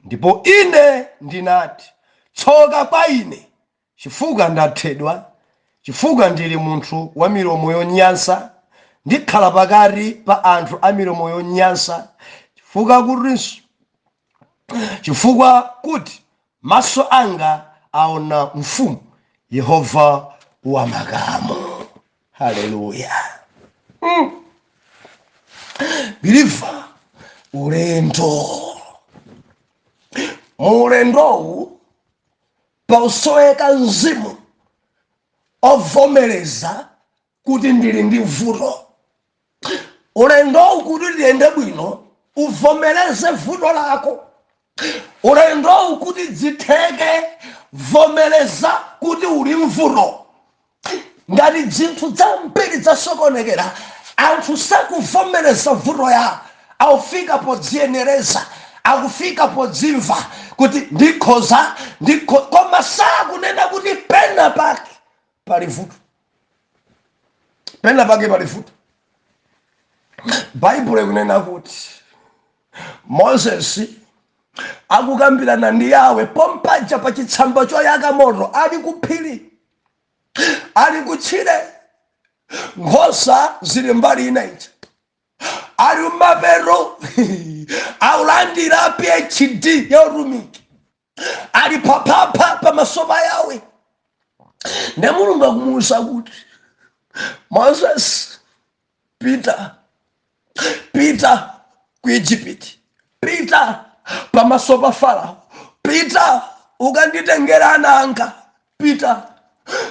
ndipo ine ndinati, tsoka kwa ine, chifukwa ndathedwa, chifukwa ndili munthu wa milomo yonyansa, ndikhala pakati pa anthu a milomo yonyansa, chifukwa kuti maso anga aona mfumu, Yehova wa makamu. Hallelujah. Believer, ulendo mulendowu pausoweka mzimu ovomereza kuti ndili ndi vuto. Ulendowu kuti liyende bwino uvomereze vuto lako. Ulendowu kuti zitheke vomereza kuti uli mvuto. Ngati zinthu zambiri zasokonekera anthu sakuvomereza vuto ya aufika podziyenereza akufika podzimva kuti ndikhoza koma sakunena kuti pena pake pali vuto. Pena pake pali vuto. Bible ikunena kuti Moses akukambirana ndi Yawe pompaja pa chitsamba choyaka moto, ali kuphiri, ali kutchire, nkhosa zili mbali ina ija, ali mmapero aulandira PhD ya utumiki, ali paphapha pamaso pa Yawe. Ndi Mulungu akumuwuza kuti Moses, pita ku Egypt, pita pamaso pa Farao, pita ukanditengera ana anga, pita.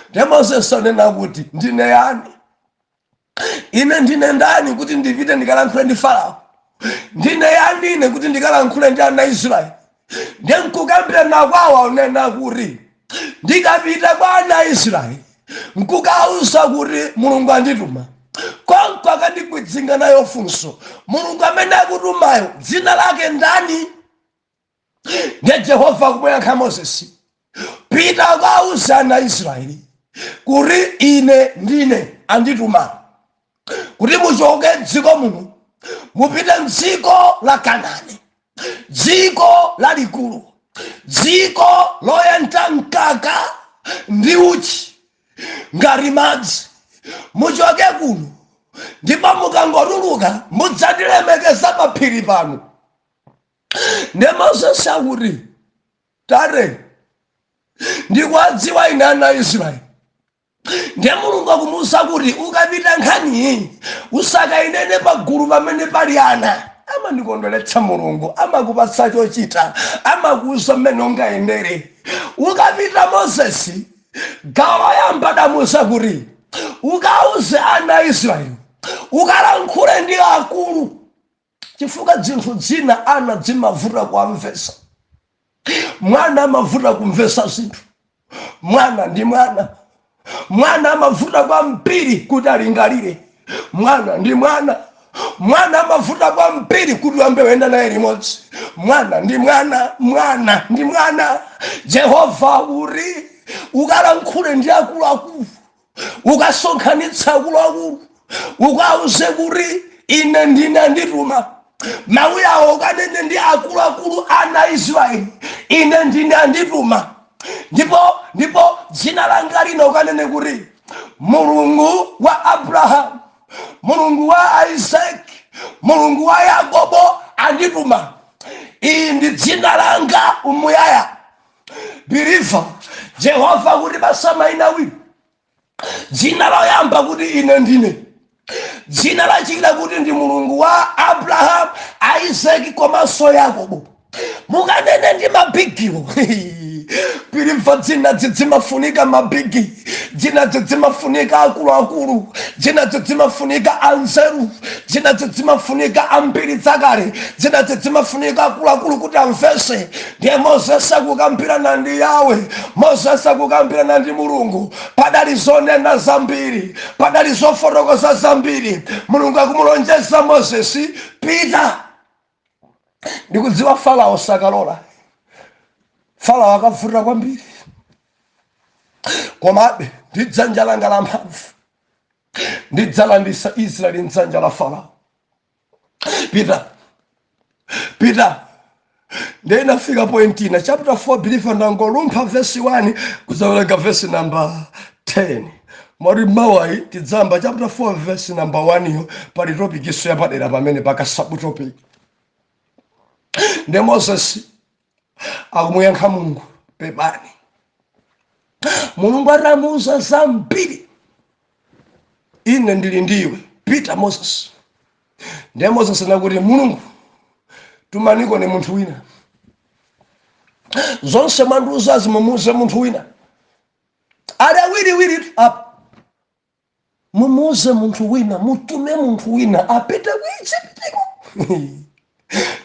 Ndi Moses anena kuti ndine yani? Ine ndine ndani kuti ndipite ndikalankhule ndi Farao? Ndine yani ine kuti ndikalankhule ndi ana Israeli? Ndi nkukambira nakwawa unena kuti ndikapita kwa ana Israeli nkukauza kuti Mulungu andituma, konko akandikwidzinga nayo funso, Mulungu amene akutumayo dzina lake ndani? Ndiye Yehova kumuyakha Moses, pita ukauza ana Israeli kuti ine ndine andituma kuti muchoke dziko muno mupite mdziko la Kanaani, dziko lalikulu, dziko loyenda mkaka ndi uchi ngati madzi. Muchoke kuno ndipo mukangotuluka mudzandilemekeza maphiri pano. Ndi Moses akuti tare ndikuwadziwa ine ana Israeli. Ndi Mulungu akumuwuza kuti ukapita nkhani usakayinene pagulu pamene pali ana. Amandikondweretsa Mulungu, amakupatsa chochita, amakuwuza mmene ungayendere. Ukapita Moses, gawo loyamba adamuwuza kuti ukauze ana Israeli ukalankhule ndi akulu, chifukwa zinthu zina ana zimavuta kuamvesa. Mwana amavuta kumvesa zinthu. Mwana ndi mwana. Mwana amavuta kwambiri kuti alingalire. Mwana ndi mwana. Mwana amavuta kwambiri kuti uyambe kuyenda naye limodzi. Mwana ndi mwana. Mwana ndi mwana. Yehova uri ukalankhule ndi akuluakulu, ukasonkhanitsa akuluakulu, ukauze kuti ine ndine andituma. Mawu yawo ukanene ndi akuluakulu ana Israeli, ine ndine andituma. Ndipo dzina langa lino ukanene kuti Mulungu wa Abrahamu, Mulungu wa Isaac, Mulungu wa Yakobo andituma. Iyi ndi dzina langa umuyaya. Believe Jehova kuti basama inawi. Dzina loyamba kuti ine ndine. Dzina lachikila kuti ndi Mulungu wa Abraham, Isaac komanso Yakobo. Mukanene ndi mabigiwo. Believe dzina zimafunika mabigi. Dzina zimafunika akuluakulu. Dzina zimafunika anzeru. Dzina zimafunika ambiri zakale. Dzina zimafunika akuluakulu kuti amvese. Ndiye Moses akukambirana ndi Yawe. Moses akukambirana ndi Mulungu. Padali zonena zambiri, padali zofotokoza zambiri. Mulungu akumulonjeza Moses, pita. Ndikudziwa Farao sakalola. Farao akavuta kwambiri. Komabe ndidzanja langa la mphamvu ndidzalandisa Israeli mdzanja la Farao. Pita. Ndiye inafika point ina chapter 4 believe ndangolumpha verse 1 kuzawerenga verse number 10. Mari mawai tidzamba chapter 4 verse number 1 yo pali topic iso yapadera pamene pakasabu topic. Ndiye Moses akumuyankha Mulungu pepani. Mulungu atamuwuza zambiri. Ine ndili ndiwe, pita Moses. Ndiye Moses anakuti Mulungu tumaniko ne munthu wina. zonse manduza zimuze munthu wina ali awiriwiri apa mumuze munthu wina mutume munthu wina apite ku Egypt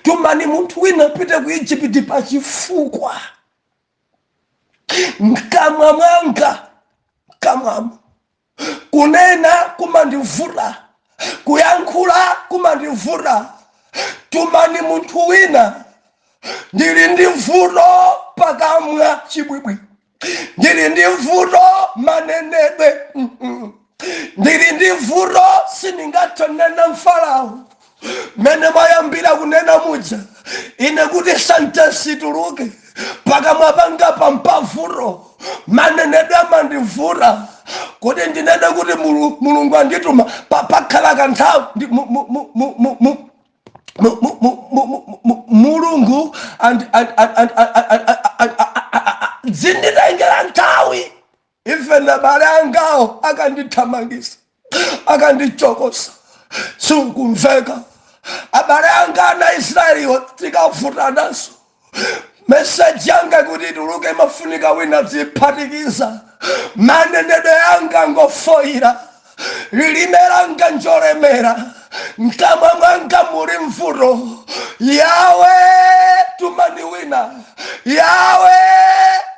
tumani munthu wina apite ku Egypt pachifukwa mkamwa mwanga kamwamo kunena kumandivula kuyankhula kumandivula tumani munthu wina ndili ndi vuto pakamwa chibwibwi ndili ndi vuto manenedwe ndili ndi vuto sindingatonena mfarao mene mayambira kunena muja ine kuti santesi tuluke pakamwa panga pampavuro manenedwe amandivura kuti ndinene kuti mulungu andituma pakhala kanthawi mulungu zinditengera nthawi ife nabale angawo akandithamangisa akandichokosa sikumveka abale anga na Israeli tikavutanaso meseji yanga kuti tuluke mafunika wina ziphatikiza manenedwe yanga ngofoira lilime langa njolemera mkamwa mwanga muli mvuto yawe tumani wina yawe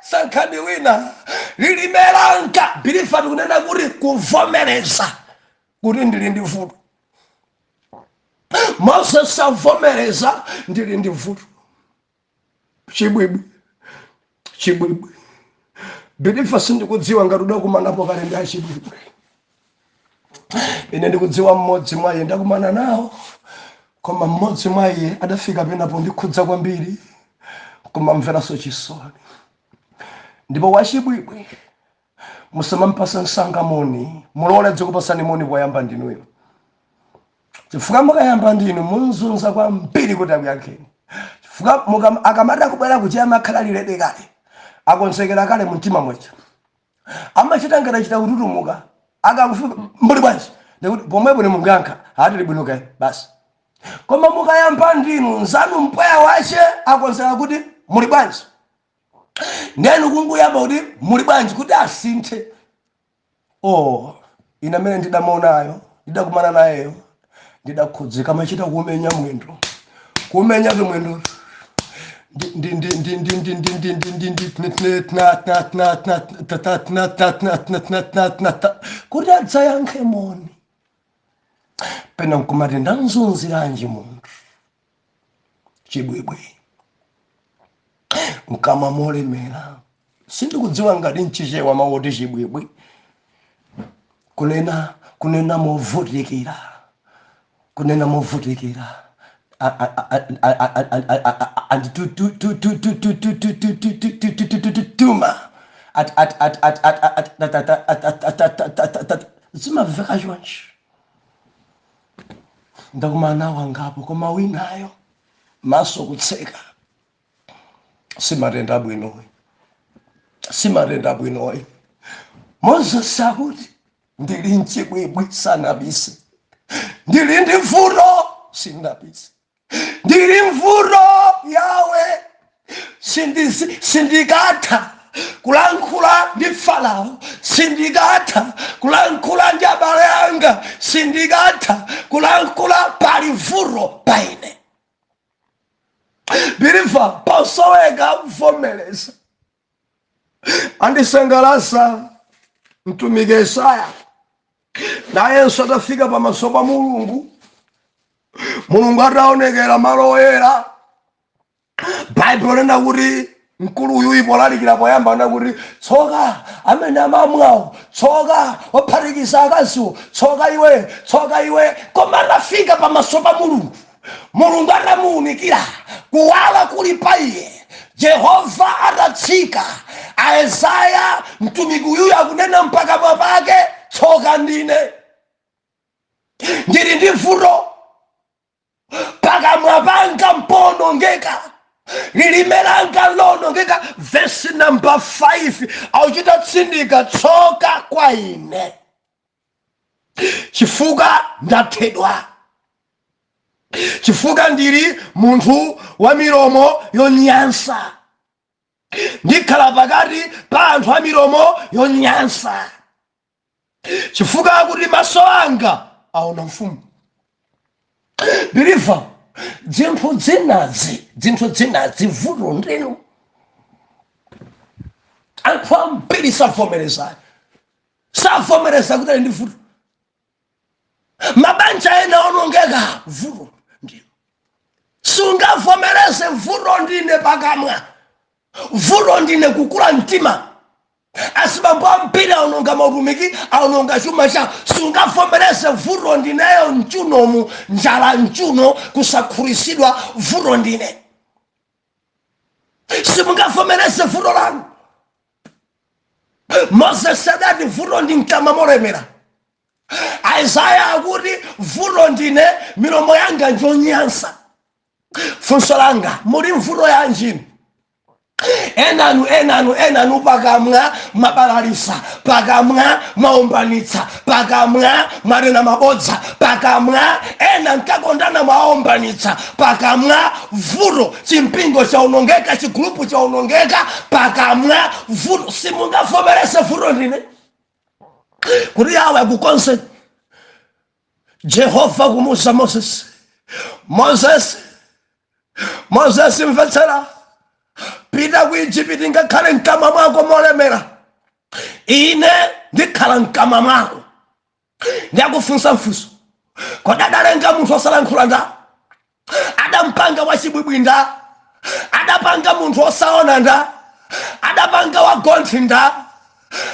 sankhani wina lilime langa bilifa tikunena kuti kuvomereza kuti ndili ndi vuto Moses avomereza ndili ndi vuto chibwibwi bilifa sindikudziwa ngati kumanapo kalembe ya chibwibwi ine ndikudziwa mmodzi mwa iye ndakumana nawo koma mmodzi mwa iye adafika penapo ndikhudza kwambiri kumamveranso chisoni ndipo wachibwibwi musamampasa nsangamoni muloleze kupasani moni poyamba ndinuyo chifukwa mukayamba ndinu munzunza kwambiri kuti akuyankheni chifukwa akamati akubwera kuti amakhala lilebe kale akonzekera kale mumtima mwacha amachita ngati achita kututumuka akakufika mbuli bwanji ndikuti pomwepo ni mungankha hati libwinuke basi koma mukayamba ndinu nzanu mpweya wache akonzekera kuti muli bwanji ndenu kunguyamba kuti muli bwanji kuti asinthe ina mene ndidamuonayo ndidakumana nayeyo ndidakhudzika machita kumenya mwendo kuti adzayankhe moni pena nkumati ndanzunziranji munthu chibwibwi mkamwa molemera sindikudziwa ngati nchichewa mawoti chibwibwi kunena movutikira zimaveka chonchi ndakumana wangapo koma winayo maso kutseka simatenda bwinoyi Moses akuti ndili mchibwibwi sanabise ndili ndi vuto sindabise ndili mvuto yawe sindikatha kulankhula ndi Farao sindikatha kulankhula ndi abale anga sindikatha kulankhula pali vuto paine bilifa pasoweka kuvomereza andisangalasa mtumiki Yesaya nayenso atafika pamaso pa mulungu ataonekera malo oyera Bible lenda kuti mkulu uyu ipo lalikira poyamba anda kuti tsoka amene amamwawo tsoka ophatikisa akaziwo tsoka iwe koma anafika pamaso pa mulungu atamuunikira kuwala kuli pa iye Jehova atatsika Yesaya mtumiki uyu akunena mpaka papake tsoka ndine ndili ndi vuto pakamwa panga mponongeka lilime langa lonongeka verse number 5 auchita tsindika tsoka kwa ine chifukwa ndathedwa chifukwa ndili munthu wa milomo yonyansa ndikhala pakati pa anthu a milomo yonyansa chifukwa kuti maso anga aona mfumu. Believer, zinthu zinazi vuto ndinu. Anthu ambiri savomereza kuti ali ndi vuto. Mabanja ena onongeka vuto ndinu. Sungavomereze vuto ndine pakamwa. Vuto ndine kukula mtima. Asibambo ambiri aononga mautumiki, aononga chuma cha. Sungavomereze vuto ndineyo mchunomu, njala mchuno, kusakhurisidwa vuto ndine. Simungavomereze vuto lanu. Moses sadati vuto ndi mkama molemera. Isaiah akuti vuto ndine milomo yanga njonyansa. Funso langa muri mvuto ya njini. Enanu pakamwa mabalalisa, pakamwa maombanitsa, pakamwa marena mabodza, pakamwa ena nkakondana maombanitsa, pakamwa vuto chimpingo chaunongeka, chigrupu chaunongeka, pakamwa vuto. Simungavomereze vuto ndine. Kuti yawe akukonse Jehova kumusa Moses mvetsera, pita ku Igupti ngakhale mkama mwako molemera, ine ndikhala mkama mwako. Ndiyakufunsa mfunso, kodi adalenga munthu osalankhula nda? Adampanga wachibwibwi nda? Adapanga munthu osaona nda? Adapanga wagonthi nda?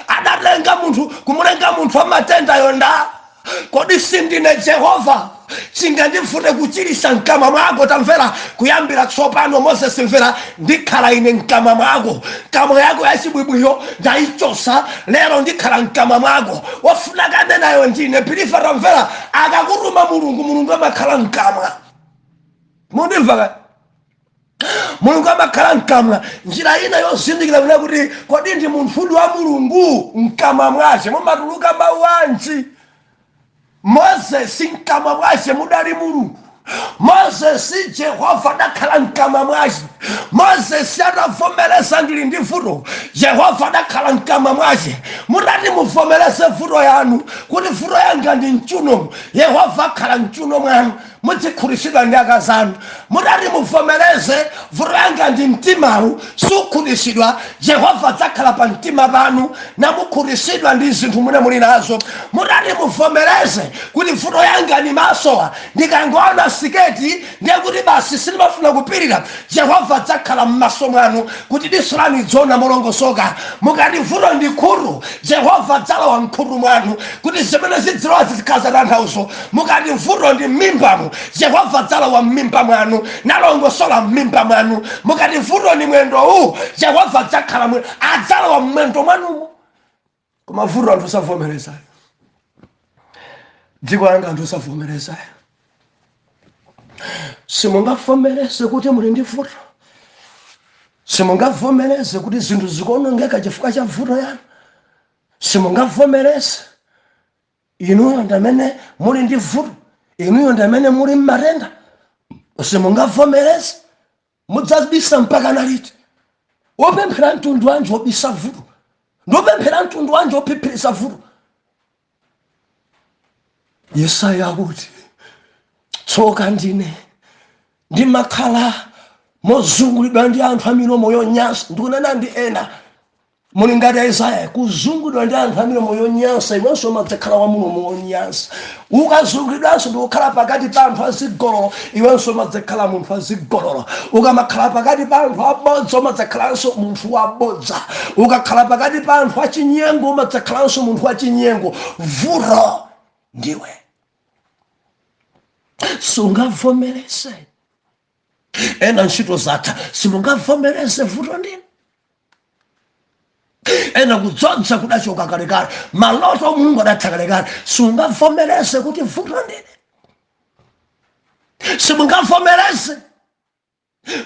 Adalenga munthu, kumulenga munthu wamatenda yonda? Kodi sindine Jehova chingandifune kuchilisa mkama mwako? Tamvera kuyambira tsopano Moses mvera, ndikhala ine mkama mwako. Kamwa yako yachibwibwiyo ndaichosa, lero ndikhala mkama mwako. Wafuna kane nayo ndine. Pilifa tamvera, akakuruma mulungu amakhala mkamwa. Mundimva mulungu amakhala mkamwa. Njira ina yozindikira vile kuti kodi ndi munthu wa mulungu mkamwa mwace mumatuluka mawu anji. Moses mkamwa mwace mudali mulungu. Moses Jehova dakhala mkamwa mwace. Moses adavomereza ndili ndi vuto, Jehova dakhala mkamwa mwace. Mudati muvomereze vuto yanu kuti vuto yanga ndi mchuno, Yehova akhala mchuno mwanu. Muzikhurisidwa ndi akazanu. Mudati muvomereze vuto yanga ndi mtimawu, sukhurisidwa, Jehova adzakhala pa mtima panu namukhurisidwa ndi zinthu mune muli nazo. Mudati muvomereze kuti vuto yanga ndi masowa, ndikangoona siketi ndiye kuti basi sindimafuna kupirira, Jehova adzakhala m'maso mwanu kuti diso lanu lidzona molongosoka. Mukati vuto ndi khutu, Jehova adzalowa mkhutu mwanu kuti zimene zidzilowa zizikhaza tanthauzo. Mukati vuto ndi m'mimbamu, Jehova adzalowa m'mimba mwanu nalongosola m'mimba mwanu. Mukati vuto ni mwendo huu, Jehova adzalowa mwendo mwanu. Koma vuto anthu savomereza. Dziko langa anthu savomereza. Simungavomereze kuti muli ndi vuto. Simungavomereze kuti zinthu zikuonongeka chifukwa cha vuto yanu. Simungavomereze inuyo ndamene muli ndi vuto, inuyo ndamene muli m'matenda. Simungavomereze. Mudzabisa mpaka naliti. Wopemphera mtundu wanji wobisa vuto, ndopemphera mtundu wanji wophiphiritsa vuto. Yesaya akuti tsoka ndine ndimakhala mozungulidwa ndi anthu a milomo yonyansa. Ndikunena ndi ena muli ngati Isaiah, kuzungulidwa ndi anthu a milomo yonyansa, iwenso madzakhala wa mulomo wonyansa. Ukazungulidwanso ndi kukhala pakati pa anthu azigololo, iwenso madzakhala munthu azigololo. Ukamakhala pakati pa anthu abodza, madzakhalanso munthu wabodza. Ukakhala pakati pa anthu achinyengo, madzakhalanso munthu wachinyengo. Vuto ndiwe. Sungavomereze. Ena ntchito zatha, simungavomereze vuto ndine. Ena kudzodza kudachoka kalekale, maloto mulungu adatha kalekale, sungavomereze kuti vuto ndine. Simungavomereze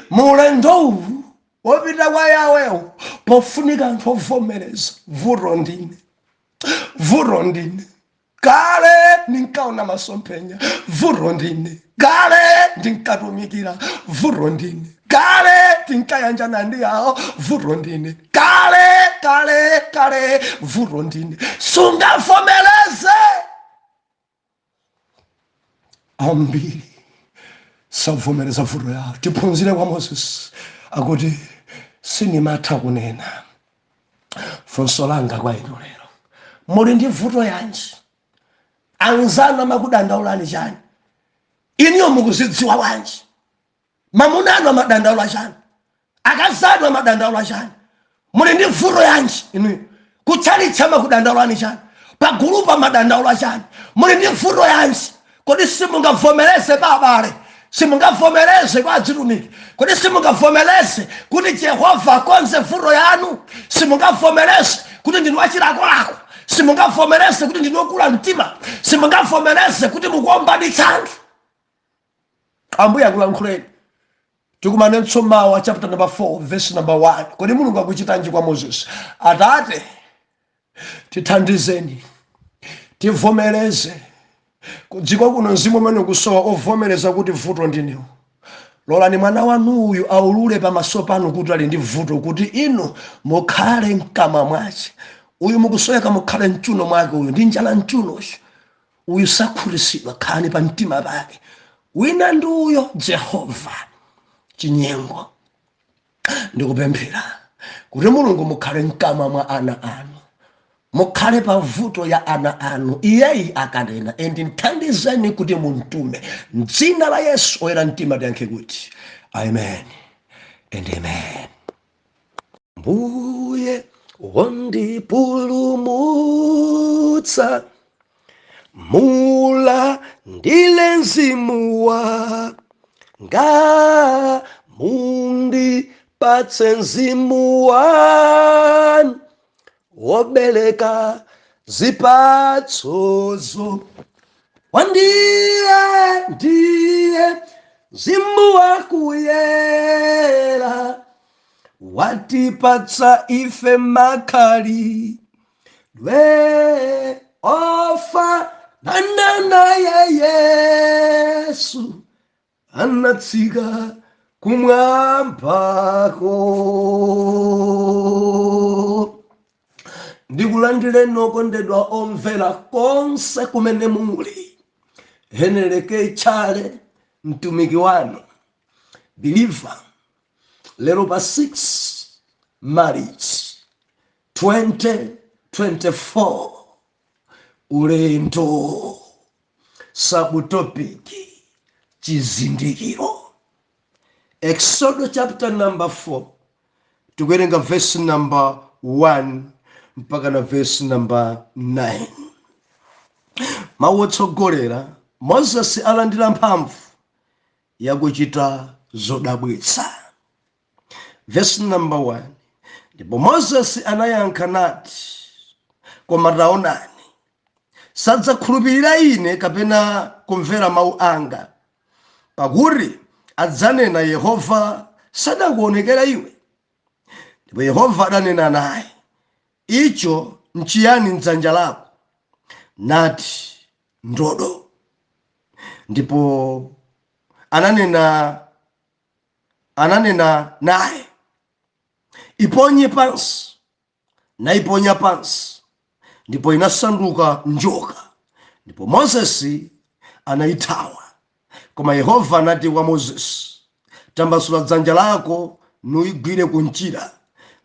mulendo uwu wopita kwa Yawewo pofunika anthu ovomereza vuto ndine. Vuto ndine. Kale ninkaona masomphenya, vuto ndine. Kale ndinkatumikira, vuto ndine. kale tinkayanjana ndi awo vuto ndine, kale vuto ndine. Sungavomereze. Ambiri savomereza vuto yawo. Tiphunzire kwa Moses akuti sinimatha kunena funso langa kwa inu lero, muli ndi vuto yanji? Anzanu makudandaulani chani? Iniyo mukuzidziwa wanji? Mamunanu amadandaula chani? Akazanu amadandaula chani? Muli ndi vuto yanji inu? Kuchalitsa makudandaulani chani? Pagulupa madandaula chani? Muli ndi vuto yanji? Kodi simungavomereze babale? Simungavomereze kwa atumiki? Kodi simungavomereze kuti Jehova akonze vuto yanu? Simungavomereze kuti ndinu achilakolako? Simungavomereze kuti ndinu okula mtima? Simungavomereze kuti mukuomba ndi chanthu? Ambuye akulankhuleni. Tikumane Msomawa chapter number 4 verse number 1. Kodi Mulungu akuchitanji kwa Moses? Atate, tithandizeni, tivomereze. Kudziko kuno mzimu umene kusowa ovomereza kuti vuto ndiniwo. Lolani mwana wanuyu aulule pamaso panu kuti ali ndi vuto, kuti inu mukhale mkamwa mwace. Uyu mukusoweka mukhale mchuno mwake, uyu ndi njala mchunocho. Uyu sakhutitsidwa, khalani pa mtima pake. Wina ndi uyo Jehova chinyengo. Ndikupemphera kuti Mulungu mukhale mkamwa mwa ana anu, mukhale pa vuto ya ana anu. Iyeyi akanena endi nthandizeni kuti muntume. M'dzina la Yesu oyera mtima tiyankhe kuti amen and amen. Mbuye wondipulumutsa, mula ndile mzimu wanga, mundipatse mzimu wanu wobeleka zipatsozo. Ndiye mzimu wakuyera, watipatsa ife makhalidwe ofanana naye Yesu, anatsika kumwambako. Ndikulandireni okondedwa omvera konse kumene muli. Heneleke chale mtumiki wanu believer, lero pa 6 March 2024, ulendo subtopic chizindikiro. Exodus chapter number 4, tukuwerenga verse number 1 mpaka na verse number 9. Mawotsogolera Moses alandira mphamvu yakuchita zodabwitsa. Verse number 1. Ndipo Moses anayankha nati, koma taonani, sadzakhulupirira ine kapena kumvera mawu anga, pakuti adzanena Yehova sadakuonekera iwe. Ndipo Yehova adanena naye, icho nchiyani m'dzanja lako? Nati, ndodo. Ndipo ananena naye, iponye pansi. Naiponya pansi, ndipo inasanduka njoka. Ndipo Moses anaithawa. Koma Yehova anati kwa Moses, tambasula dzanja lako nuigwire kunjira.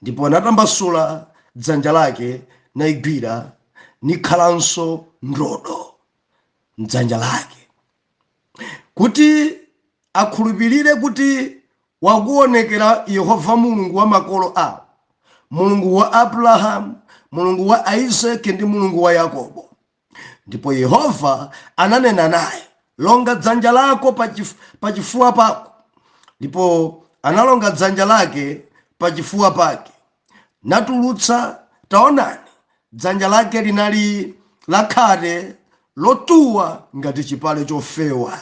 Ndipo anatambasula dzanja lake naigwira, nikhalanso ndodo m'dzanja lake. Kuti akhulupirire kuti wakuonekera Yehova Mulungu wa makolo awo, Mulungu wa Abrahamu, Mulungu wa Isaki ndi Mulungu wa Yakobo. Ndipo Yehova ananena naye, longa dzanja lako pachifuwa pako. Ndipo analonga dzanja lake pachifuwa pake, natulutsa. Taonani, dzanja lake linali lakhate lotuwa ngati chipale chofewa.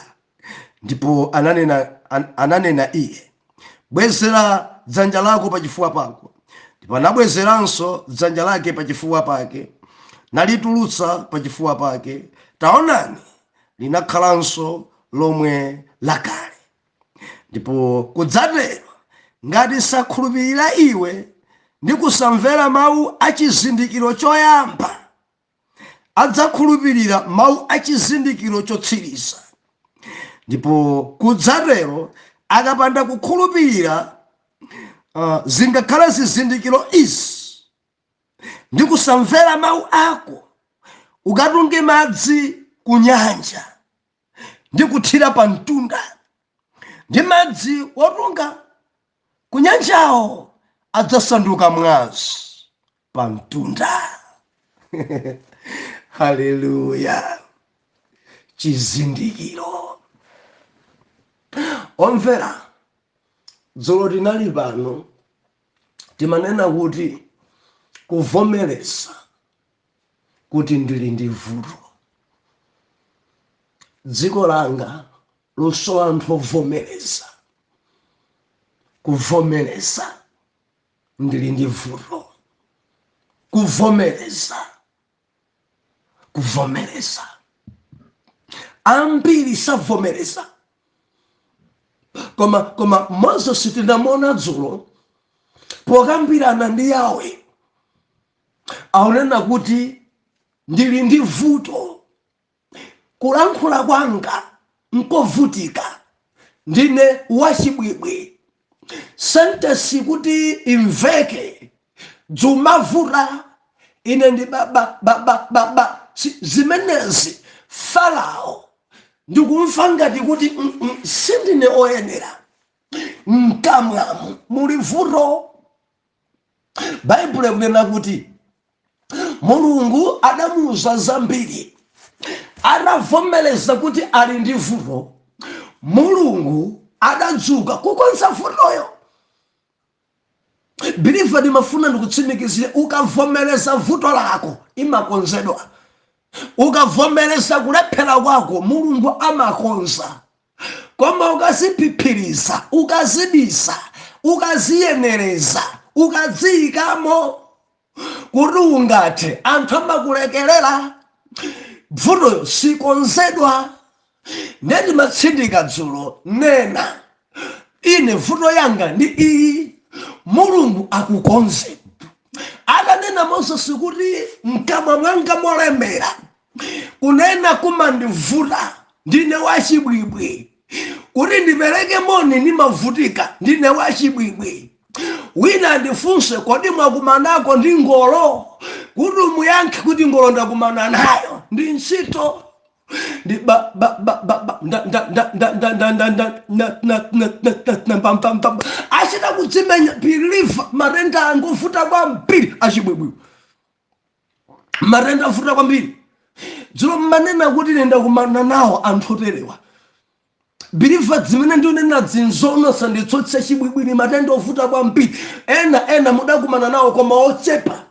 Ndipo ananena iye, bwezera dzanja lako pachifuwa pako. Ndipo anabwezeranso dzanja lake pachifuwa pake, nalitulutsa pachifuwa pake. Taonani, linakhalanso lomwe lakale. Ndipo kudzatero ngati sakhulupirira iwe ndi kusamvera mawu achizindikiro choyamba, adzakhulupirira mawu achizindikiro chotsiriza. Ndipo kudzatero akapanda kukhulupirira zingakhala zizindikiro izi ndi kusamvera mawu ako, ukatunge madzi ku nyanja ndi kuthira pa mtunda, ndi madzi wotunga ku nyanjawo adzasanduka mwazi pa mtunda. Haleluya. Chizindikiro. Omvera, dzulo tinali pano timanena kuti kuvomereza kuti ndili ndi vuto. Dziko langa lusowa anthu ovomereza, kuvomereza ndili ndi vuto, kuvomereza. Ambiri savomereza. Koma Moses tinamona dzulo pokambirana ndi Yawe aonena kuti ndili ndi vuto, kulankhula kwanga nkovutika, ndine wachibwibwi, sentesi kuti imveke dzumavura, ine ndi baba zimenezi Farao ndikumva ngati kuti sindine oyenera, mkamwamu muli vuto. Baibulo ikunena kuti Mulungu adamuuza zambiri, anavomereza kuti ali ndi vuto, Mulungu adadzuka kukonza vutoyo. Biliva ndimafuna ndikutsimikizire, ukavomereza vuto lako imakonzedwa. Ukavomereza kulephera kwako Mulungu amakonza. Koma ukaziphipiriza, ukazibisa, ukaziyenereza, ukaziyikamo kuti ungathe anthu amakulekerera, vutoyo sikonzedwa. Ndeti matsindika dzulo nena, ine vuto yanga ndi iyi, Mulungu akukonze. Akanena Moses kuti mkamwa mwanga molemera, kunena kumandivuta, ndine wachibwibwi, kuti ndipereke moni ndimavutika, ndine wachibwibwi. Wina andifunse kodi mwakumanako ndi ngolo, kuti umuyankhe kuti ngolo ndakumana nayo ndi ntchito. Achita kudzimenya biliva matenda angovuta kwambiri achibwibwi, matenda avuta kwambiri. Dzulo manena kuti nenda kumana nawo anthu oterewa. Biliva dzimene ndionena dzinzono sanditsotse chibwibwi ni matenda ovuta kwambiri. Ena mudakumana nawo koma ochepa.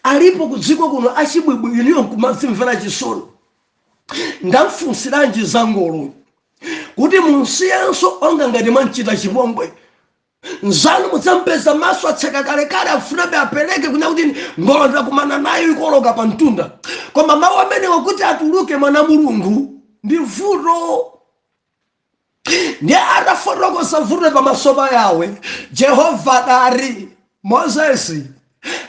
Alipo kudziko kuno achibwibwi iniyo kumazimvera chisoni. Ndamfunsiranji za ngolo kuti munsiyenso onga ngati mwanchita chipongwe. Nzanu mudzampeza maso atseka kalekale afunabe apereke kunya kuti ngolo ndakumana nayo ikoloka pa mtunda. Koma mawu amene wakuti atuluke mwana Mulungu ndi vuto. Ndiye atafotokoza vuto pamaso pa Yawe. Jehova adali Mozesi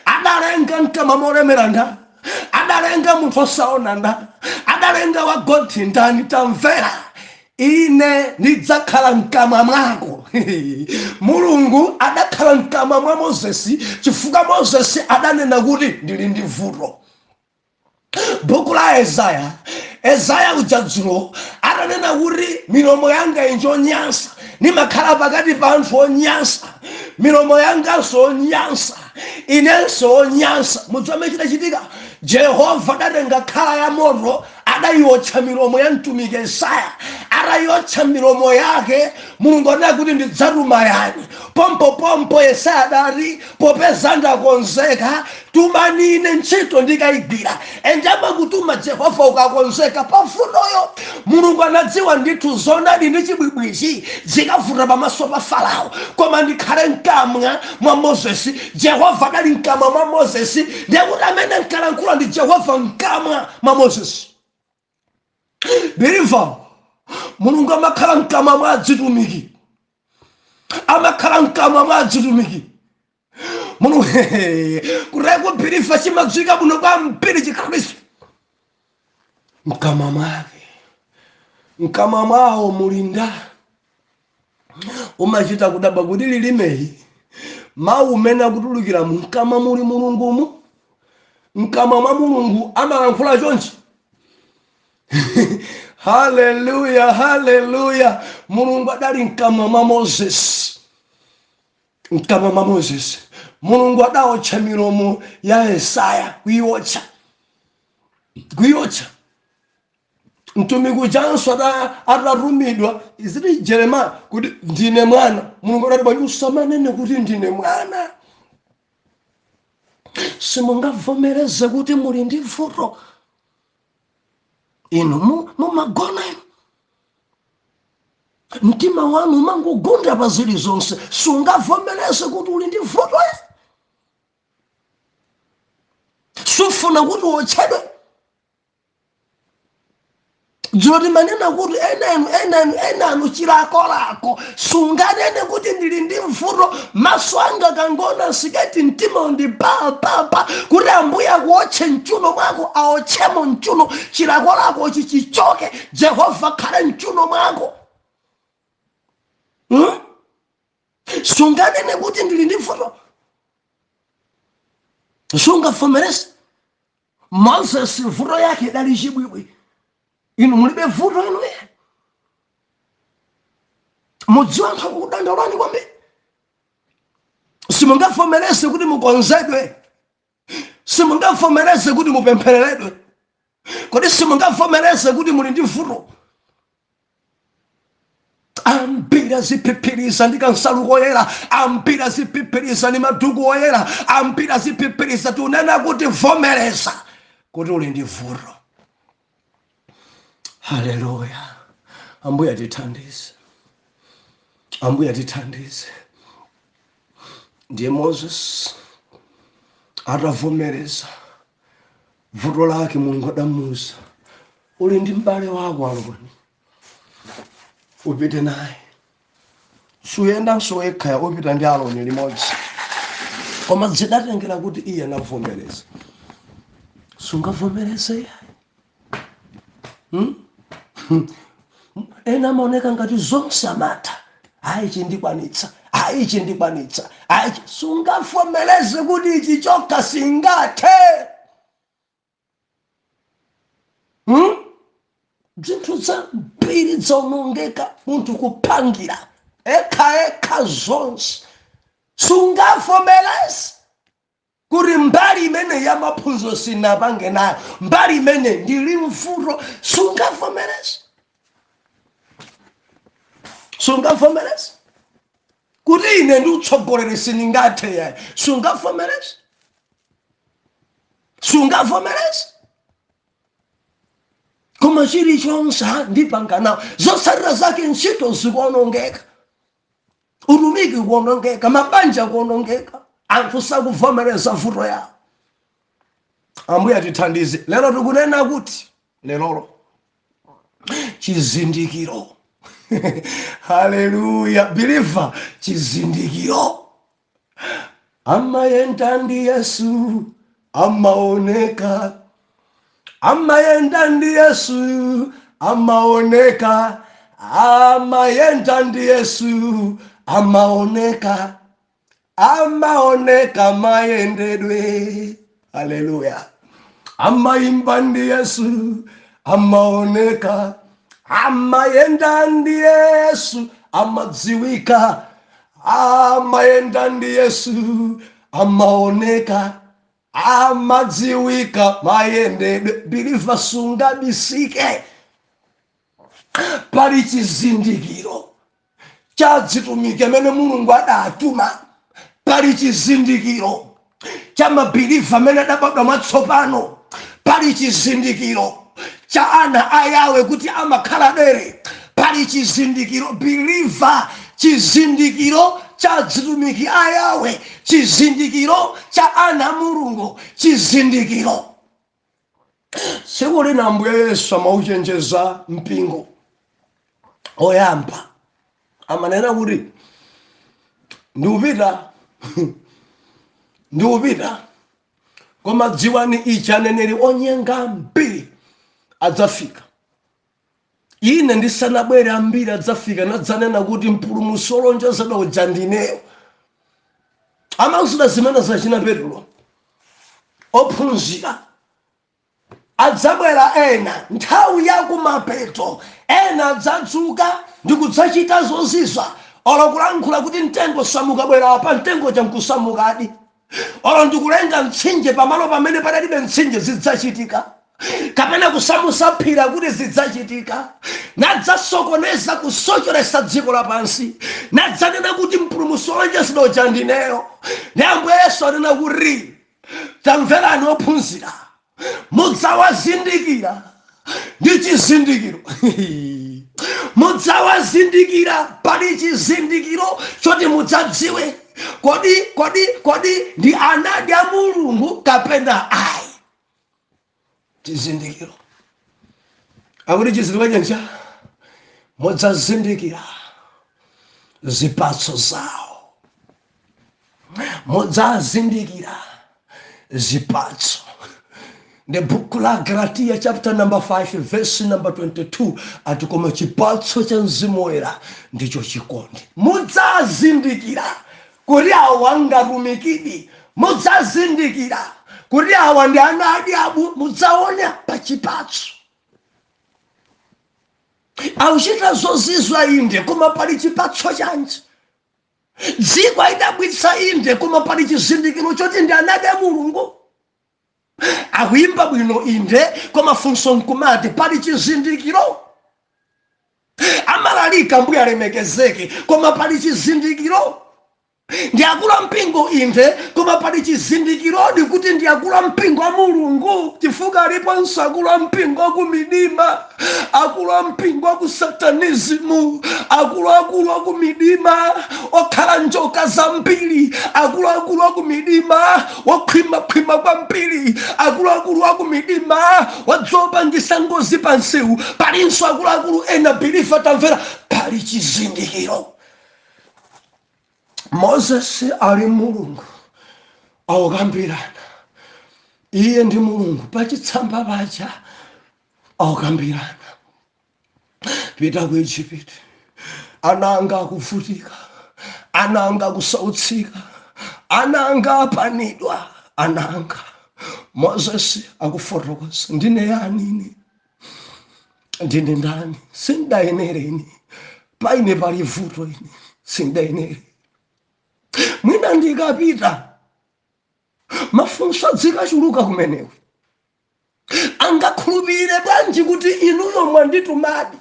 adalenga mkamwa molemeranda, adalenga munthu osaonanda, adalenga wagoti ndani. Tamvera, ine ndidzakhala mkamwa mwako. Mulungu adakhala mkamwa mwa Mozesi chifukwa Mozesi adanena kuti ndili ndi vuto. Buku la Ezaya udzadzulo adanena kuti milomo yanga injonyansa, nimakhala pakati pa anthu onyansa, milomo yanga sonyansa, inenso onyansa. Mudzamene chidachitika, Jehova adatenga khala ya moto adayotcha milomo ya mtumiki Yesaya. Adayotcha milomo yake, Mulungu adati kuti ndidzatuma yani. Pompo Yesaya adati popeza ndakonzeka, tumani ine ntchito ndikayigwira. Enjaba kutuma Jehova ukakonzeka pa vutoyo. Mulungu anadziwa ndithu zonadi ndi chibwibwichi zikavuta pamaso pa Farao, koma ndikhale mkamwa mwa Mozesi. Jehova adali mkamwa mwa Mozesi, ndiye kuti amene nkalankhula ndi Jehova mkamwa mwa Mozesi. Biliva, Mulungu amakhala mkamwa mwa atumiki. amakhala mkamwa mwa atumiki muno kureko birifa chimadzika buno kwa mpiri chikristo mkamwa mwake mkamwa mwawo mulinda umachita kudaba kuti lilimeyi mawu umene akutulukira mkamwa muli mulungumu mkamwa mwa mulungu amalankhula chonchi. Haleluya, haleluya. Mulungu adali mkamwa mwa Moses, mkamwa mwa Moses. Mulungu adaotcha milomo ya Yesaya kuiotcha mtumiki ujanso atarumidwa iziti Jeremiya kuti ndine mwana. Mulungu adati bwanji usamanene kuti ndine mwana. Simungavomereze kuti muli ndi vuto inu mumagona inu mtima wanu mangogunda pa zili zonse. Sungavomereze kuti uli ndi vuto sufuna kuti wotchedwe. Jodi manena kuti enanu chilakolako. Sunganene kuti ndili ndi vuto maso anga kangona siketi mtima undi pa kuti Ambuye akuotche mchuno mwako aotchemo mchuno chilakolako chichichoke. Jehova khale mchuno mwako. Sunganene kuti ndili ndi vuto. Sungavomereze. Moses vuto yake dali chibwibwi. Inu mulibe vuto inu mudziwa anthu akudandaulani kwambiri. Simungavomereze kuti mukonzedwe. Simungavomereze kuti mupemphereredwe. Kodi simungavomereze kuti muli ndi vuto. Ambiri aziphiphiriza ndi kansalu koyera, ambiri aziphiphiriza ndi maduku oyera, ambiri aziphiphiriza tunena kuti vomereza kuti uli ndi vuto. Haleluya. Ambuye atithandize. Ambuye atithandize. Ndiye Moses atavomereza vuto lake. Mulungu adamuwuza uli ndi m'bale wako Aaroni, upite naye. Suyendanso wekha, upita ndi Aaroni limodzi. Koma zidatengera kuti iye anavomereza. Sungavomereze ena maoneka ngati zonse amatha. Chindikwanitsa. Sungavomereze kuti ichi chokha singathe. Zinthu zambiri zaonongeka munthu kupangira ekha zonse. Sungavomereze kuti mbali imene ya maphunziro sinapange nayo, mbali imene ndili mvuto. Sungavomereze kuti ine ndi utsogoleri siningathe yayi. Sungavomereze. Koma chilichonse ndipanga nawo zosalira zake ntchito zikuonongeka, utumiki kuonongeka, mabanja kuonongeka. Anthu sakuvomereza vuto yawo. Ambuye atithandize. Lero tikunena kuti lero chizindikiro. Haleluya. Believer, chizindikiro. Amayenda ndi Yesu amaoneka. Amayenda ndi Yesu amaoneka. Amayenda ndi Yesu amaoneka. Amaoneka mayendedwe. Haleluya. Amayimba ndi Yesu amaoneka. Amayenda ndi Yesu amadziwika. Amayenda ndi Yesu amaoneka. Amadziwika mayendedwe. Believer, sungabisike. Pali chizindikiro cha zitumiki amene Mulungu adatuma. Pali chizindikiro cha mabeliever amene adabadwa mwatsopano. Pali chizindikiro cha ana ayawe kuti amakhala dere. Pali chizindikiro believer, chizindikiro cha zitumiki ayawe, chizindikiro cha ana Mulungu, chizindikiro. Tsiku lina Ambuye Yesu amauchenjeza mpingo oyamba amanena kuti ndiupita koma dziwani ichi aneneri onyenga mbiri adzafika. Ine ndisanabwere ambiri adzafika nadzanena kuti mpulumutsi wolonjezedwa uja ndineyo. Amausula zimene zachina Petro ophunzira adzabwera ena nthawi yakumapeto, ena adzadzuka ndi kudzachita zozizwa olakulankhula kuti mtengo samukabwera pa mtengo chamkusamukadi, ola ndikulenga mtsinje pamalo pamene padalibe mtsinje zidzachitika, kapena kusamusaphira kuti zidzachitika, nadzasokoneza kusocheresa dziko lapansi, nadzanena kuti mpulumutsi wolonjezedwa uja ndineyo. Ndi Ambuye Yesu anena kuti tamverani ophunzira, mudzawazindikira ndi chizindikiro. Mudzawazindikira pali chizindikiro choti mudzadziwe kodi ndi anadi a Mulungu kapena ayi. Chizindikiro akuti chizindikiro chancha mudzazindikira zipatso zawo, mudzazindikira zipatso. The book la Galatia chapter number 5 verse number 22 ati koma chipatso cha Mzimu Woyera ndicho chikondi. Mudzazindikira kuti awa angatumikidi, mudzazindikira kuti awa ndi anadi abu, mudzaona pa chipatso. Auchita zozizwa inde koma pali chipatso chanji. Dziko idabwitsa inde koma pali chizindikiro choti ndi anadi a Mulungu. Akuimba bwino inde koma funso nkumati pali chizindikiro. Amalalika mbuya alemekezeke koma pali chizindikiro. Ndiakula mpingo inde koma pali chizindikiro kuti ndiakula mpingo wa Mulungu. Chifukwa aliponso akula mpingo kumidima, akula mpingo ku satanismu, akulu kumidima okhala njoka za mbiri, akulu kumidima okhwima kwa mbiri, akulu kumidima wadzopangisa ngozi pansewu. Palinso akulu ena bilifa tamvera pali chizindikiro. Moses ali Mulungu awakambirana, iye ndi Mulungu pachitsamba paja awakambirana. Pita ku Egypt, ananga akuvutika, ananga kusautsika, ananga apanidwa, ananga. Moses akufotokoza, ndine yani, ndine ndani, sindayenere ini, paine pali vuto ini, sindayenere. Mwina ndikapita mafunso adzikachuluka kumenewo, angakhulupirire bwanji kuti inuyo mwanditumadi.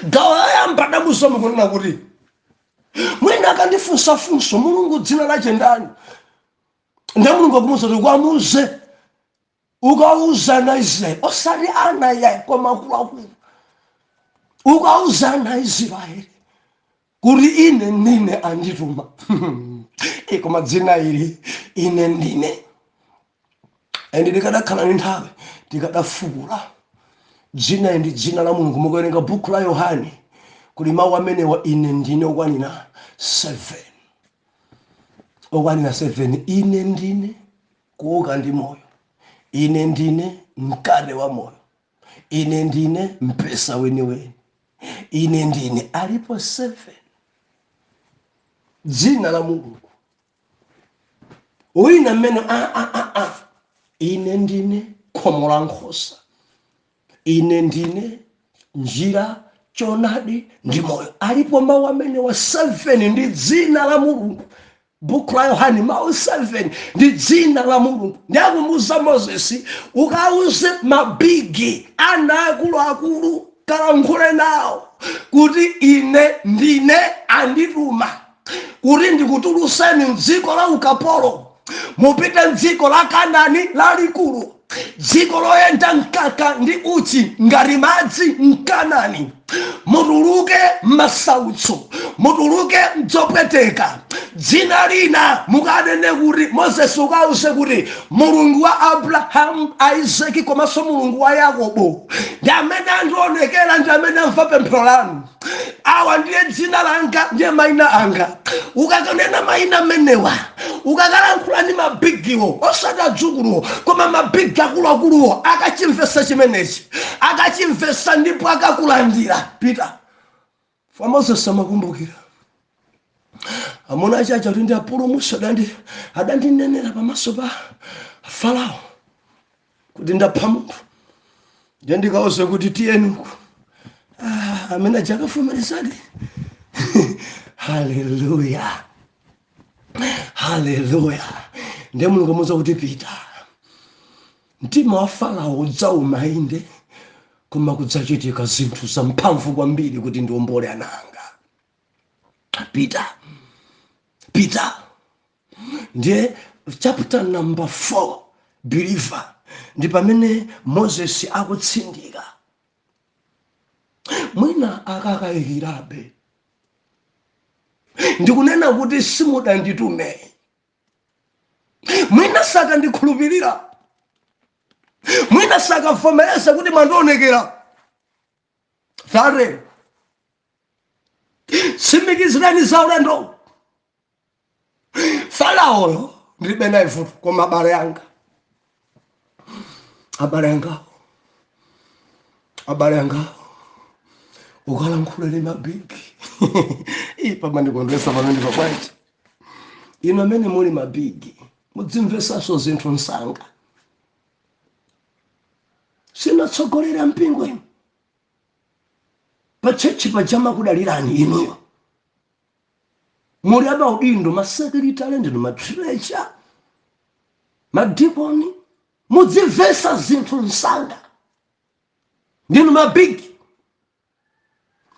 Gawo layamba damusoma kunena kuti mwina akandifunsa funso Mulungu dzina lache ndani, ndi Mulungu akumuza kuti kwamuze ukauza ana Israeli, osati ana yaye koma akuluakulu, ukauza ana Israeli kuti ine ndine andituma. Koma dzina ili ine ndine. Ende ndikadakhala ndi nthawi ndikadafukula dzina ndi dzina la Mulungu. Mukuwerenga buku la Yohane kuli mawu amene wa ine ndine okwanira 7. Okwanira 7. Ine ndine kuoka ndi moyo, ine ndine mkate wa moyo, ine ndine mpesa weniweni, ine ndine. Alipo 7 dzina la Mulungu. Wina mmene ine ndine khomo la nkhosa, ine ndine njira, choonadi ndi moyo. Alipo mawu amene wa 7 ndi dzina la Mulungu. Buku la Yohane mawu 7 ndi dzina la Mulungu. Ndakumuza Moses, ukauze mabigi ana akuluakulu kalankhule nawo kuti ine ndine andituma kuti ndikutulutseni m'dziko la ukapolo mupite m'dziko la Kanaani lalikulu, dziko loyenda mkaka ndi uchi ngati madzi m'Kanaani. Mutuluke m'masautso, mutuluke m'zopweteka. Dzina lina mukanene kuti Moses ukauze kuti Mulungu wa Abrahamu, Isaki komanso Mulungu wa Yakobo ndi amene andionekera, ndi amene amva pemphero lanu. awa ndiye dzina langa ndiye maina anga. Ukakanena maina menewa ukakalankhula ndi mabigiwo osati adzukuluwo koma mabigi akuluakuluwo akachimvesa chimenechi akachimvesa ndipo akakulandira. Peter for Moses amakumbukira amuna achacha kuti ndi apulumusa adandinenera pamaso pa Farao kuti ndapha munthu ndiye ndikauze kuti tiyeni uku amene ajakafumirizadi. Haleluya, haleluya. Ndiye Mulungu muza kuti Peter mtima wa Farao udzauma inde koma kudzachitika zinthu zamphamvu kwambiri kuti ndiombole ananga. Peter ndiye chapter number 4 believer ndi pamene Moses akutsindika mwina akakayikirabe ndikunena kuti simudanditume, mwina sakandikhulupirira, mwina sakavomereza kuti mwandionekera. Tare simikizirani za ulendo. Farao ndilibe naye vuto koma abale anga ukalankhula ndi mabigi ipa mandikondwesa pamene pabwanji ino amene muli mabigi mudzimvesaso zinthu msanga. Sinatsogolera mpingo ino pachechi pajama kudalirani inuyo muli abaudindo masekretary ndinu matreasure madikoni mudzimvesa zinthu msanga ndinu mabigi.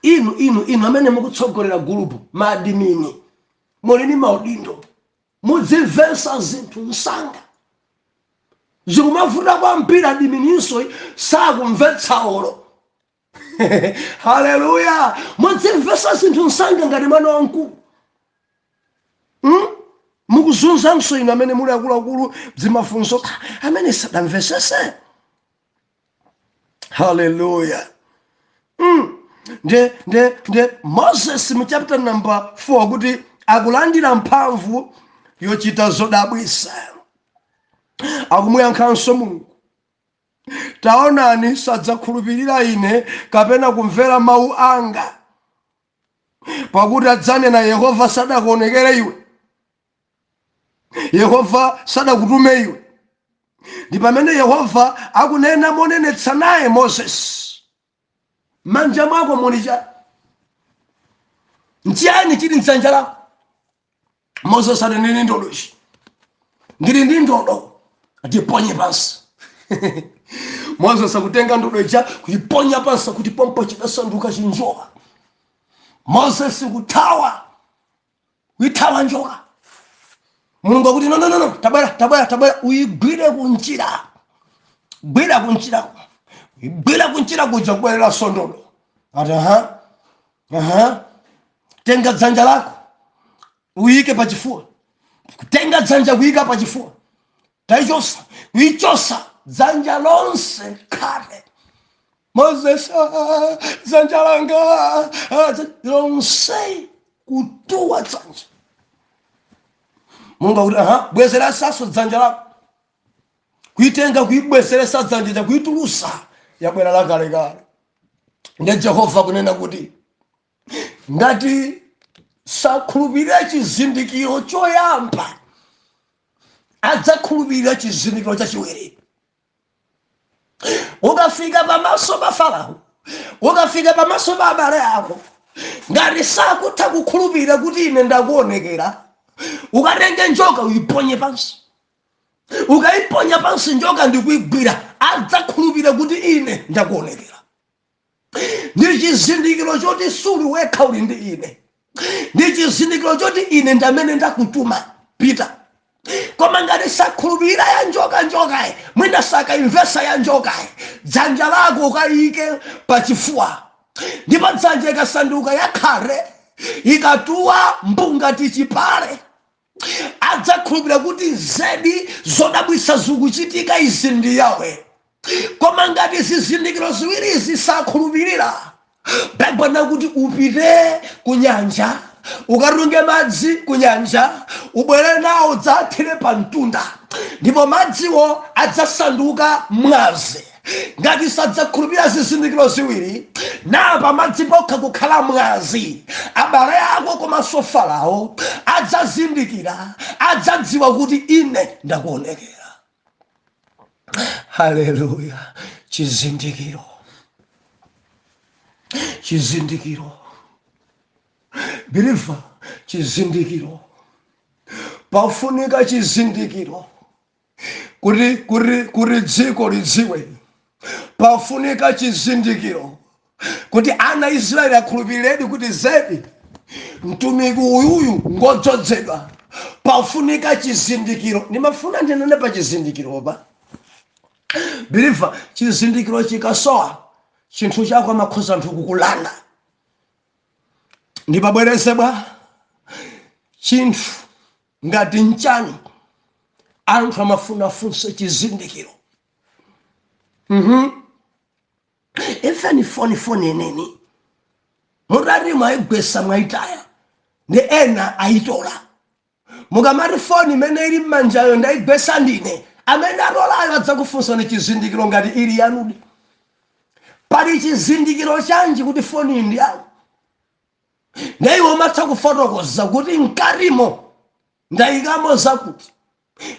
Inu amene mukutsogolera gulupu maadimini muli ni maudindo mudzimvesa zinthu msanga. Zikumavuta kwa mpira adimininso sakumvetsa olo. Haleluya, mudzimvesa zinthu msanga ngati mwana wamkulu. Mukuzunzanso inu amene muli akuluakulu zimafunso amene sadamvesese. Haleluya. Nde Moses mu chapter number 4 kuti akulandira mphamvu yochita zodabwisa. Akumuyankhanso Mulungu, taonani sadzakhulupirira ine kapena kumvera mawu anga pakuti adzanena Yehova sadakuonekere iwe, Yehova sadakutume iwe. Ndi pamene Yehova akunena monenetsa naye Moses, manja mwako muli cha nchiyani chili mdzanja lako? Moses adanene ndodo ichi ndili ndi ndodo atiponye pansi. Moses akutenga ndodo icha kuiponya pansi kuti pompo chidasanduka chinjoka. Moses kuithawa njoka. Mulungu akuti no tabwera uigwire kunjira, gwira kunjira kuja kubwerera sondodo. Ati tenga dzanja lako uike pachifuwa, tenga dzanja kuika pachifuwa, uichosa dzanja lonse kale. Moses dzanja langa lonse kutuwa dzanja. Mungu akuti bwezera saso dzanja lako, kuitenga kuibweseresa dzanja kuitulusa yabwera lakalekale. Ndiye Jehova kunena kuti ngati sakhulupirira chizindikiro choyamba adzakhulupirira chizindikiro chachiwiri. Ukafika pamaso pa Farao, ukafika pamaso pa abale ako, ngati sakutha kukhulupirira kuti ine ndakuonekera, ukatenge njoka uiponye pansi. Ukaiponya pansi njoka ndikuigwira, adzakhulupirira kuti ine ndakuonekera. Ndi chizindikiro choti suli wekha uli ndi ine, ndi chizindikiro choti ine ndamene ndakutuma Peter. Koma ngati sakhulupirira ya njoka mwina sakaimvesa ya njoka, dzanja lako ukayike pachifuwa, ndipo dzanja ikasanduka yakhare ikatuwa mbungati chipale, adzakhulupirira kuti zedi zodabwisa zikuchitika izi ndi yawe. Koma ngati zizindikiro ziwiri zisakhulupirira, Bibona kuti upite kunyanja ukarunge madzi kunyanja ubwere nawo dzathire pa mtunda ndipo madziwo adzasanduka mwazi. Ngati sadzakhulupirira zizindikiro ziwiri napa madzi pokha kukhala mwazi, abale ako komanso Farao adzazindikira, adzadziwa kuti ine ndakuonekera. Haleluya. Chizindikiro, chizindikiro, believer, chizindikiro. Pafunika chizindikiro kuti dziko lidziwe. Pafunika chizindikiro kuti ana Israeli akhulupirire kuti zedi mtumiki uyuyu ngodzozedwa. Pafunika chizindikiro. Nimafuna ndinene pa chizindikiro ba. Believer, chizindikiro chikasowa chinthu chako amakhoza anthu kukulanda. Ndipabwerezebwa chinthu ngati nchani anthu amafuna funse chizindikiro. Ifeni foni eneni murari mwaigwesa mwaitaya ndi ena aitola. Mukamati foni imene ili mmanjayo ndaigwesa ndine, amene atolayo adzakufunsa ni chizindikiro ngati ili yanudi. Pali chizindikiro chanji kuti foni ndi yawo? Ndaiwo umatha kufotokoza kuti mkarimo ndayikamo zakuti,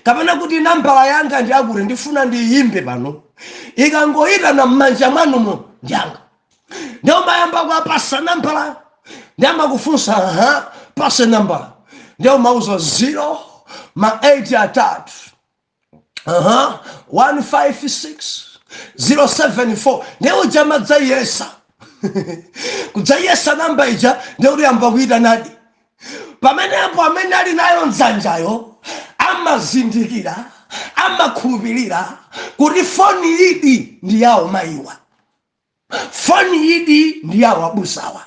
kapena kuti nambala yanga ndi akuti ndifuna ndiyimbe pano, ikangoyita na mmanja mwanumo njanga ndio mayamba kwapasa nambala, ndio amakufunsa pase nambala, ndio mauzo 0 ma 8 atatu 156 074 ndio jama dzayesa kudzayesa namba ija ndio uyamba kuita nadi. Pamene apo amene ali nayo nzanjayo amazindikira, amakhulupirira kuti foni idi ndi yawo mayiwa, foni idi ndi yawo abusawa.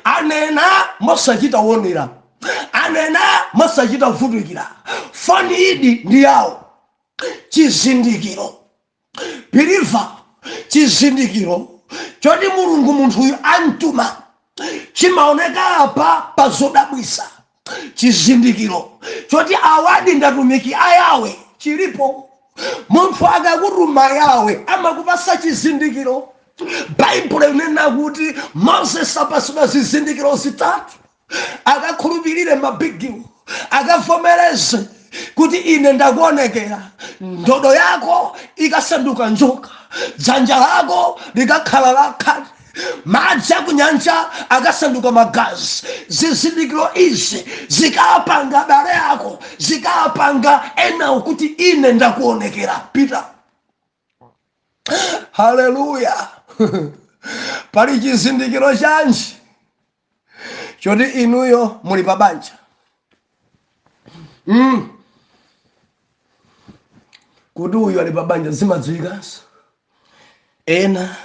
Anena mosachita wonera, anena mosachita vutikira, foni idi ndi yawo. Chizindikiro, believer, chizindikiro choti Mulungu munthu uyu antuma chimaoneka apa pazodabwisa. Chizindikiro choti awadi ndatumiki ayawe chilipo. Munthu akakutuma yawe amakupasa chizindikiro. Bible inena kuti Moses apasula zizindikiro zitatu, akakhulupirire mabigiwo, akavomereze kuti ine ndakuonekera. Ndodo yako ikasanduka njoka, dzanja lako likakhala lakhate, madzi akunyanja akasanduka magazi. Zizindikiro izi zikapanga abale yako, zikapanga enawo kuti ine ndakuonekera. Peter, haleluya. Pali chizindikiro chanji choti inuyo muli pabanja. Kuti uyu ali pabanja zimadziwikanso. Ena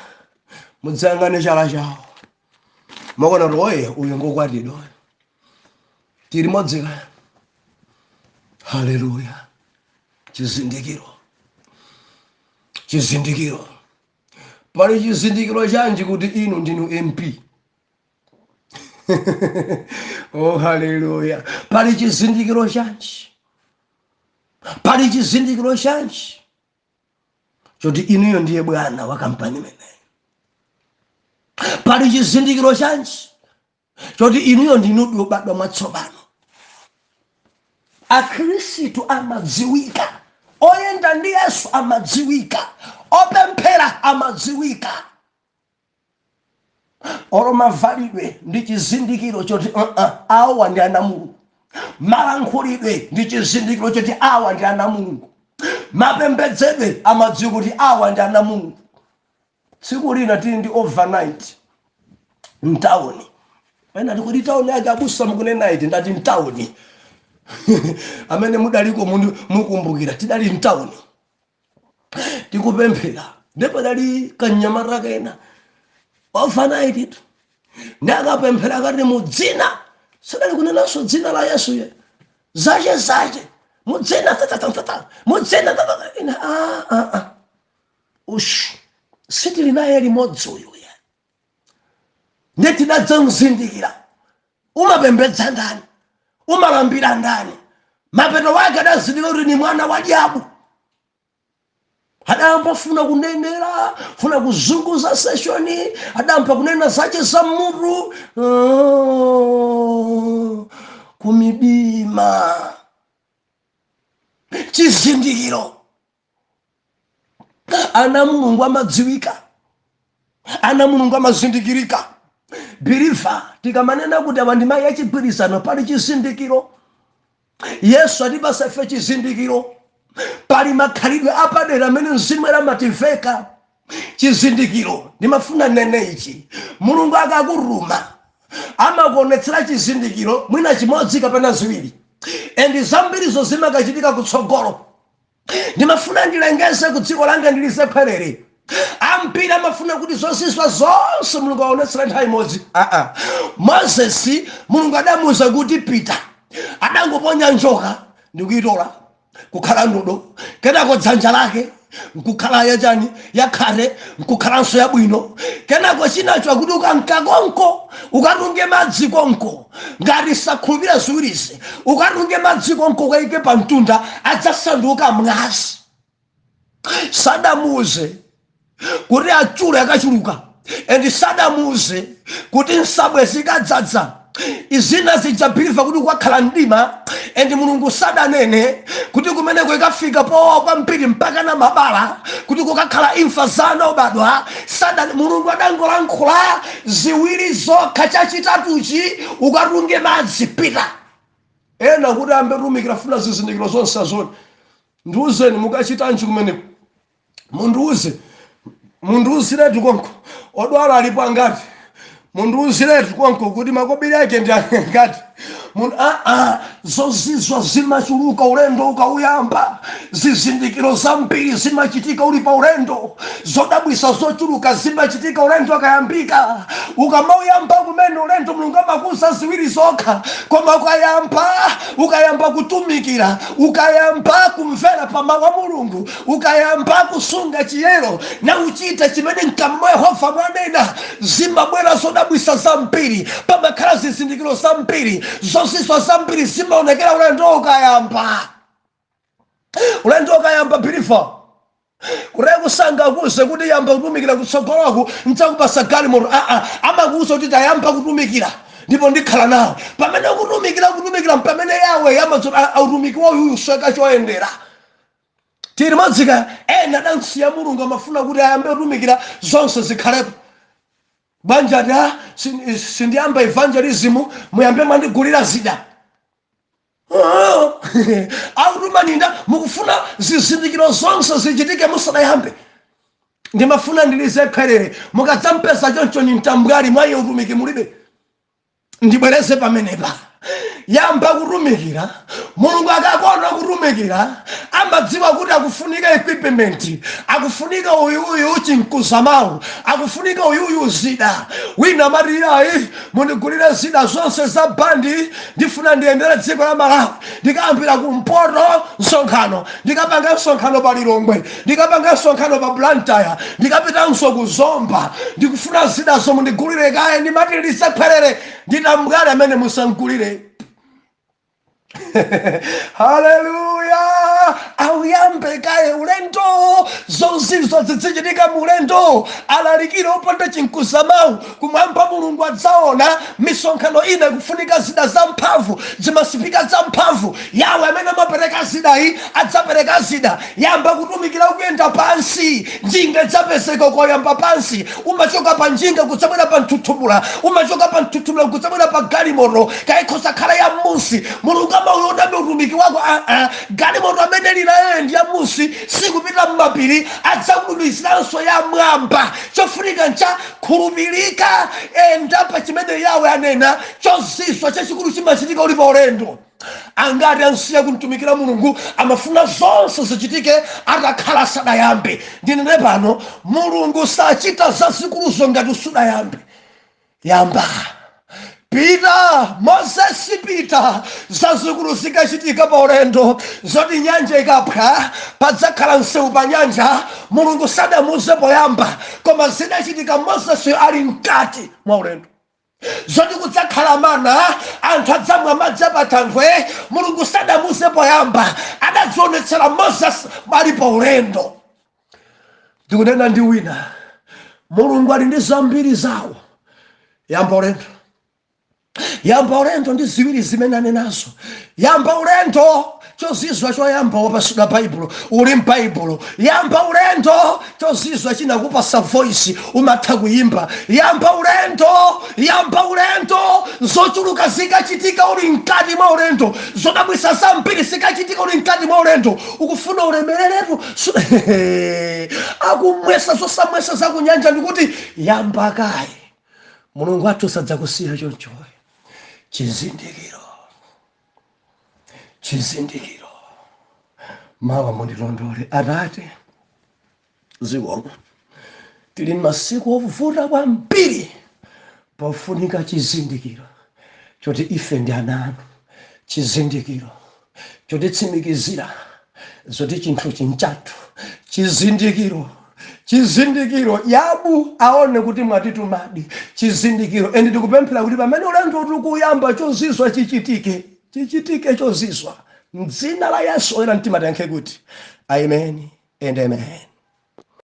mudzangane chala chawo mokona kuti oye uyu ngokwatidwa tili modzika. Haleluya. Chizindikiro, chizindikiro. Pali chizindikiro chanji kuti inu ndinu MP. Oh, haleluya. Pali chizindikiro chanji, pali chizindikiro chanji choti inuyo ndiye bwana wa kampani imeneyi. Pali chizindikiro chanji choti inuyo ndinu obadwa mwatsopano. Akhristu amadziwika, oyenda ndi Yesu amadziwika, opemphera amadziwika. Oro mavalidwe ndi chizindikiro choti awa ndi ana Mulungu. Malankhulidwe ndi chizindikiro choti awa ndi ana Mulungu. Mapembedzedwe amadziwa kuti awa ndi ana Mulungu. Tsiku lina tili ndi overnight mtawuni. Pena ndikuti tawuni akabusa mukunena iti ndati mtawuni. Amene mudaliko mukumbukira tidali mtawuni. Tikupemphera. Ndipo dali kanyamara kena. Overnight itu. Ndakapemphera kati mudzina. Sadali kunenanso dzina la Yesu ye. Zache. Mudzina tata. Mudzina tata. Ush. Sitili naye limodzi uyu ye. netidadza mzindikira umapembedza ndani umalambira ndani mapeto wake adazindikira kuti ni mwana wa diabu adamba funa kunenera funa kuzunguza seshoni adamba kunena zache za mutu kumibima chizindikiro ana mulungu amadziwika ana mulungu amazindikirika believe tikamanena kuti abandimai yachigwirizano pali chizindikiro Yesu atipasa ife chizindikiro pali makhalidwe apadera amene mzimu amativeka chizindikiro ndimafuna nene ichi mulungu akakuruma amakuonetsera chizindikiro mwina chimodzi kapena ziwiri and zambirizo zimakachitika kutsogolo ndimafuna ndilengeze ku dziko langa ndilise khwerere ambiri amafuna kuti zozizwa zonse mulungu aonetsera nthawi imodzi Moses mulungu adamuwuza kuti pita adangoponya njoka ndikuyitola kukhala ndodo kenako dzanja lake nkukhala yachani yakhate nkukhalanso yabwino kenako chinacho akuti ukankakonko ukatunge madzi konko ngati sakhulupirira ziwirizi ukatunge madzi konko ukayike pa mtunda adzasanduka mwazi sadamuwuze kuti achule akachuluka and sadamuwuze kuti nsabwe zikadzadza izina zijabhiliva kuti kwakhala mdima and mulungu sadanene kuti kumeneko ikafika powa kwambiri mpaka na mabala kuti kukakhala imfa zana obadwa mulungu adangolankhula ziwiri zokha chachitatuchi ukatunge madzi pita ena kuti ambe tumikira funa zizindikiro zonse azoni ndiuzeni mukachitanji kumeneko mundiuziretu konko odwala alipo angati mundiuziretu konko kuti makobiri ake ndi angati zozizwa zimachuluka ulendo ukauyamba zizindikiro zambiri zimachitika uli pa ulendo zodabwisa zochuluka zimachitika ulendo akayambika ukamauyamba kumene ulendo mulungu amakuza ziwiri zokha koma ukayamba kutumikira ukayamba kumvera pa mawu a mulungu ukayamba kusunga chiyero na uchita chimene mkamwa Yehova mwanena zimabwera zodabwisa zambiri pamakhala zizindikiro zambiri zozizwa zambiri zimaonekera ulendo ukayamba bilifa kurekusanga kuze kuti yamba kutumikira kutsogoloko nchakupasa galimoto amakuza kuti tayamba kutumikira ndipo ndikhala nawo pamene kutumikira pamene yawe autumiki wawo usweka choyendera tiri madzika ena adansiya mulungu amafuna kuti ayambe kutumikira zonse zikhalepo banja sindiyamba evangelism muyambe mandigulira zida autumaninda mukufuna zizindikiro zonse zichitike musadayambe ndimafuna ndilize khwerere mukadzampesa choncho ni mtambwali mwaye utumiki mulibe ndibwereze pamenepa yamba kutumikira mulungu akakona kutumikira amadziwa kuti akufunika equipment akufunika uyuyu chinkuza mawu akufunika uyuyu zida wina mariyayi mundigulire zida zonse za bandi ndifuna ndiyendere dziko la Malawi ndikayambira kumpoto msonkhano ndikapanga msonkhano pa Lilongwe ndikapanga msonkhano pa Blantyre ndikapitanso kuzomba ndikufuna zidazo mundigulire kaye ndimatilise khwerere ndinamgale amene musangulire Hallelujah! Auyambe kaye ulendo zonse zichitika mulendo alalikira opanda chinkuza mawu kumwamba mulungu adzaona misonkhano ina kufunika zida za mphamvu zimasipika za mphamvu yawe amene amapereka zidayi adzapereka zida yamba kutumikira kuyenda pansi njinga idzapezeka koyamba pansi umachoka pa njinga kudzabwera pa mthuthumula umachoka pa mthuthumula kudzabwera pa galimoto kayikhoza khala ya musi mulungu amaulondabe utumiki wako galimoto amene linayo ndi ya musi sikupita mmapiri adzakulumisiranso ya mwamba chofunika ncha khulupirika enda pa chimene yawe anena chozizwa chachikulu chimachitika uli pa ulendo angati ansiya kumtumikira mulungu amafuna zonse zichitike atakhala sadayambe ndinene pano mulungu sachita zazikuluzo ngati usudayambe yamba Pita, Moses pita, zazikulu zikachitika pa ulendo zoti nyanja ikapha padzakhala msewu pa nyanja mulungu sadamuze poyamba koma zidachitika Moses ali mkati mwa ulendo zoti kudzakhala mana anthu adzamwa madzi apatanthwe. Mulungu sadamuse poyamba, adadzionetsera Moses ali pa ulendo. Ndikunena ndi wina, Mulungu ali ndi zambiri zawo. Yamba ulendo ndi ziwiri zimene anenazo. Yamba ulendo chozizwa choyamba wapasula Baibulo, uli m'Baibulo. Yamba ulendo chozizwa chinakupasa voice umatha kuyimba. Yamba ulendo zochuluka zikachitika uli mkati mwa ulendo, zodabwisa zambiri zikachitika uli mkati mwa ulendo. Ukufuna ulemereretu akumwesa zosamwesa zakunyanja, ndikuti yamba kaye. Mulungu wathu sadzakusiya choncho. Chizindikiro mawa mundilondole. Atate zikomo, tili masiku ovuta kwambiri, pofunika chizindikiro choti ife ndi ana anu, chizindikiro chotitsimikizira zoti chinthu chinchatu, chizindikiro yabu aone kuti mwatitumadi, chizindikiro. Ende ndikupemphera kuti pamene ulendo tikuyamba chozizwa chichitike chozizwa. M'dzina la Yesu oyera mtima tiyankhe kuti amen and amen.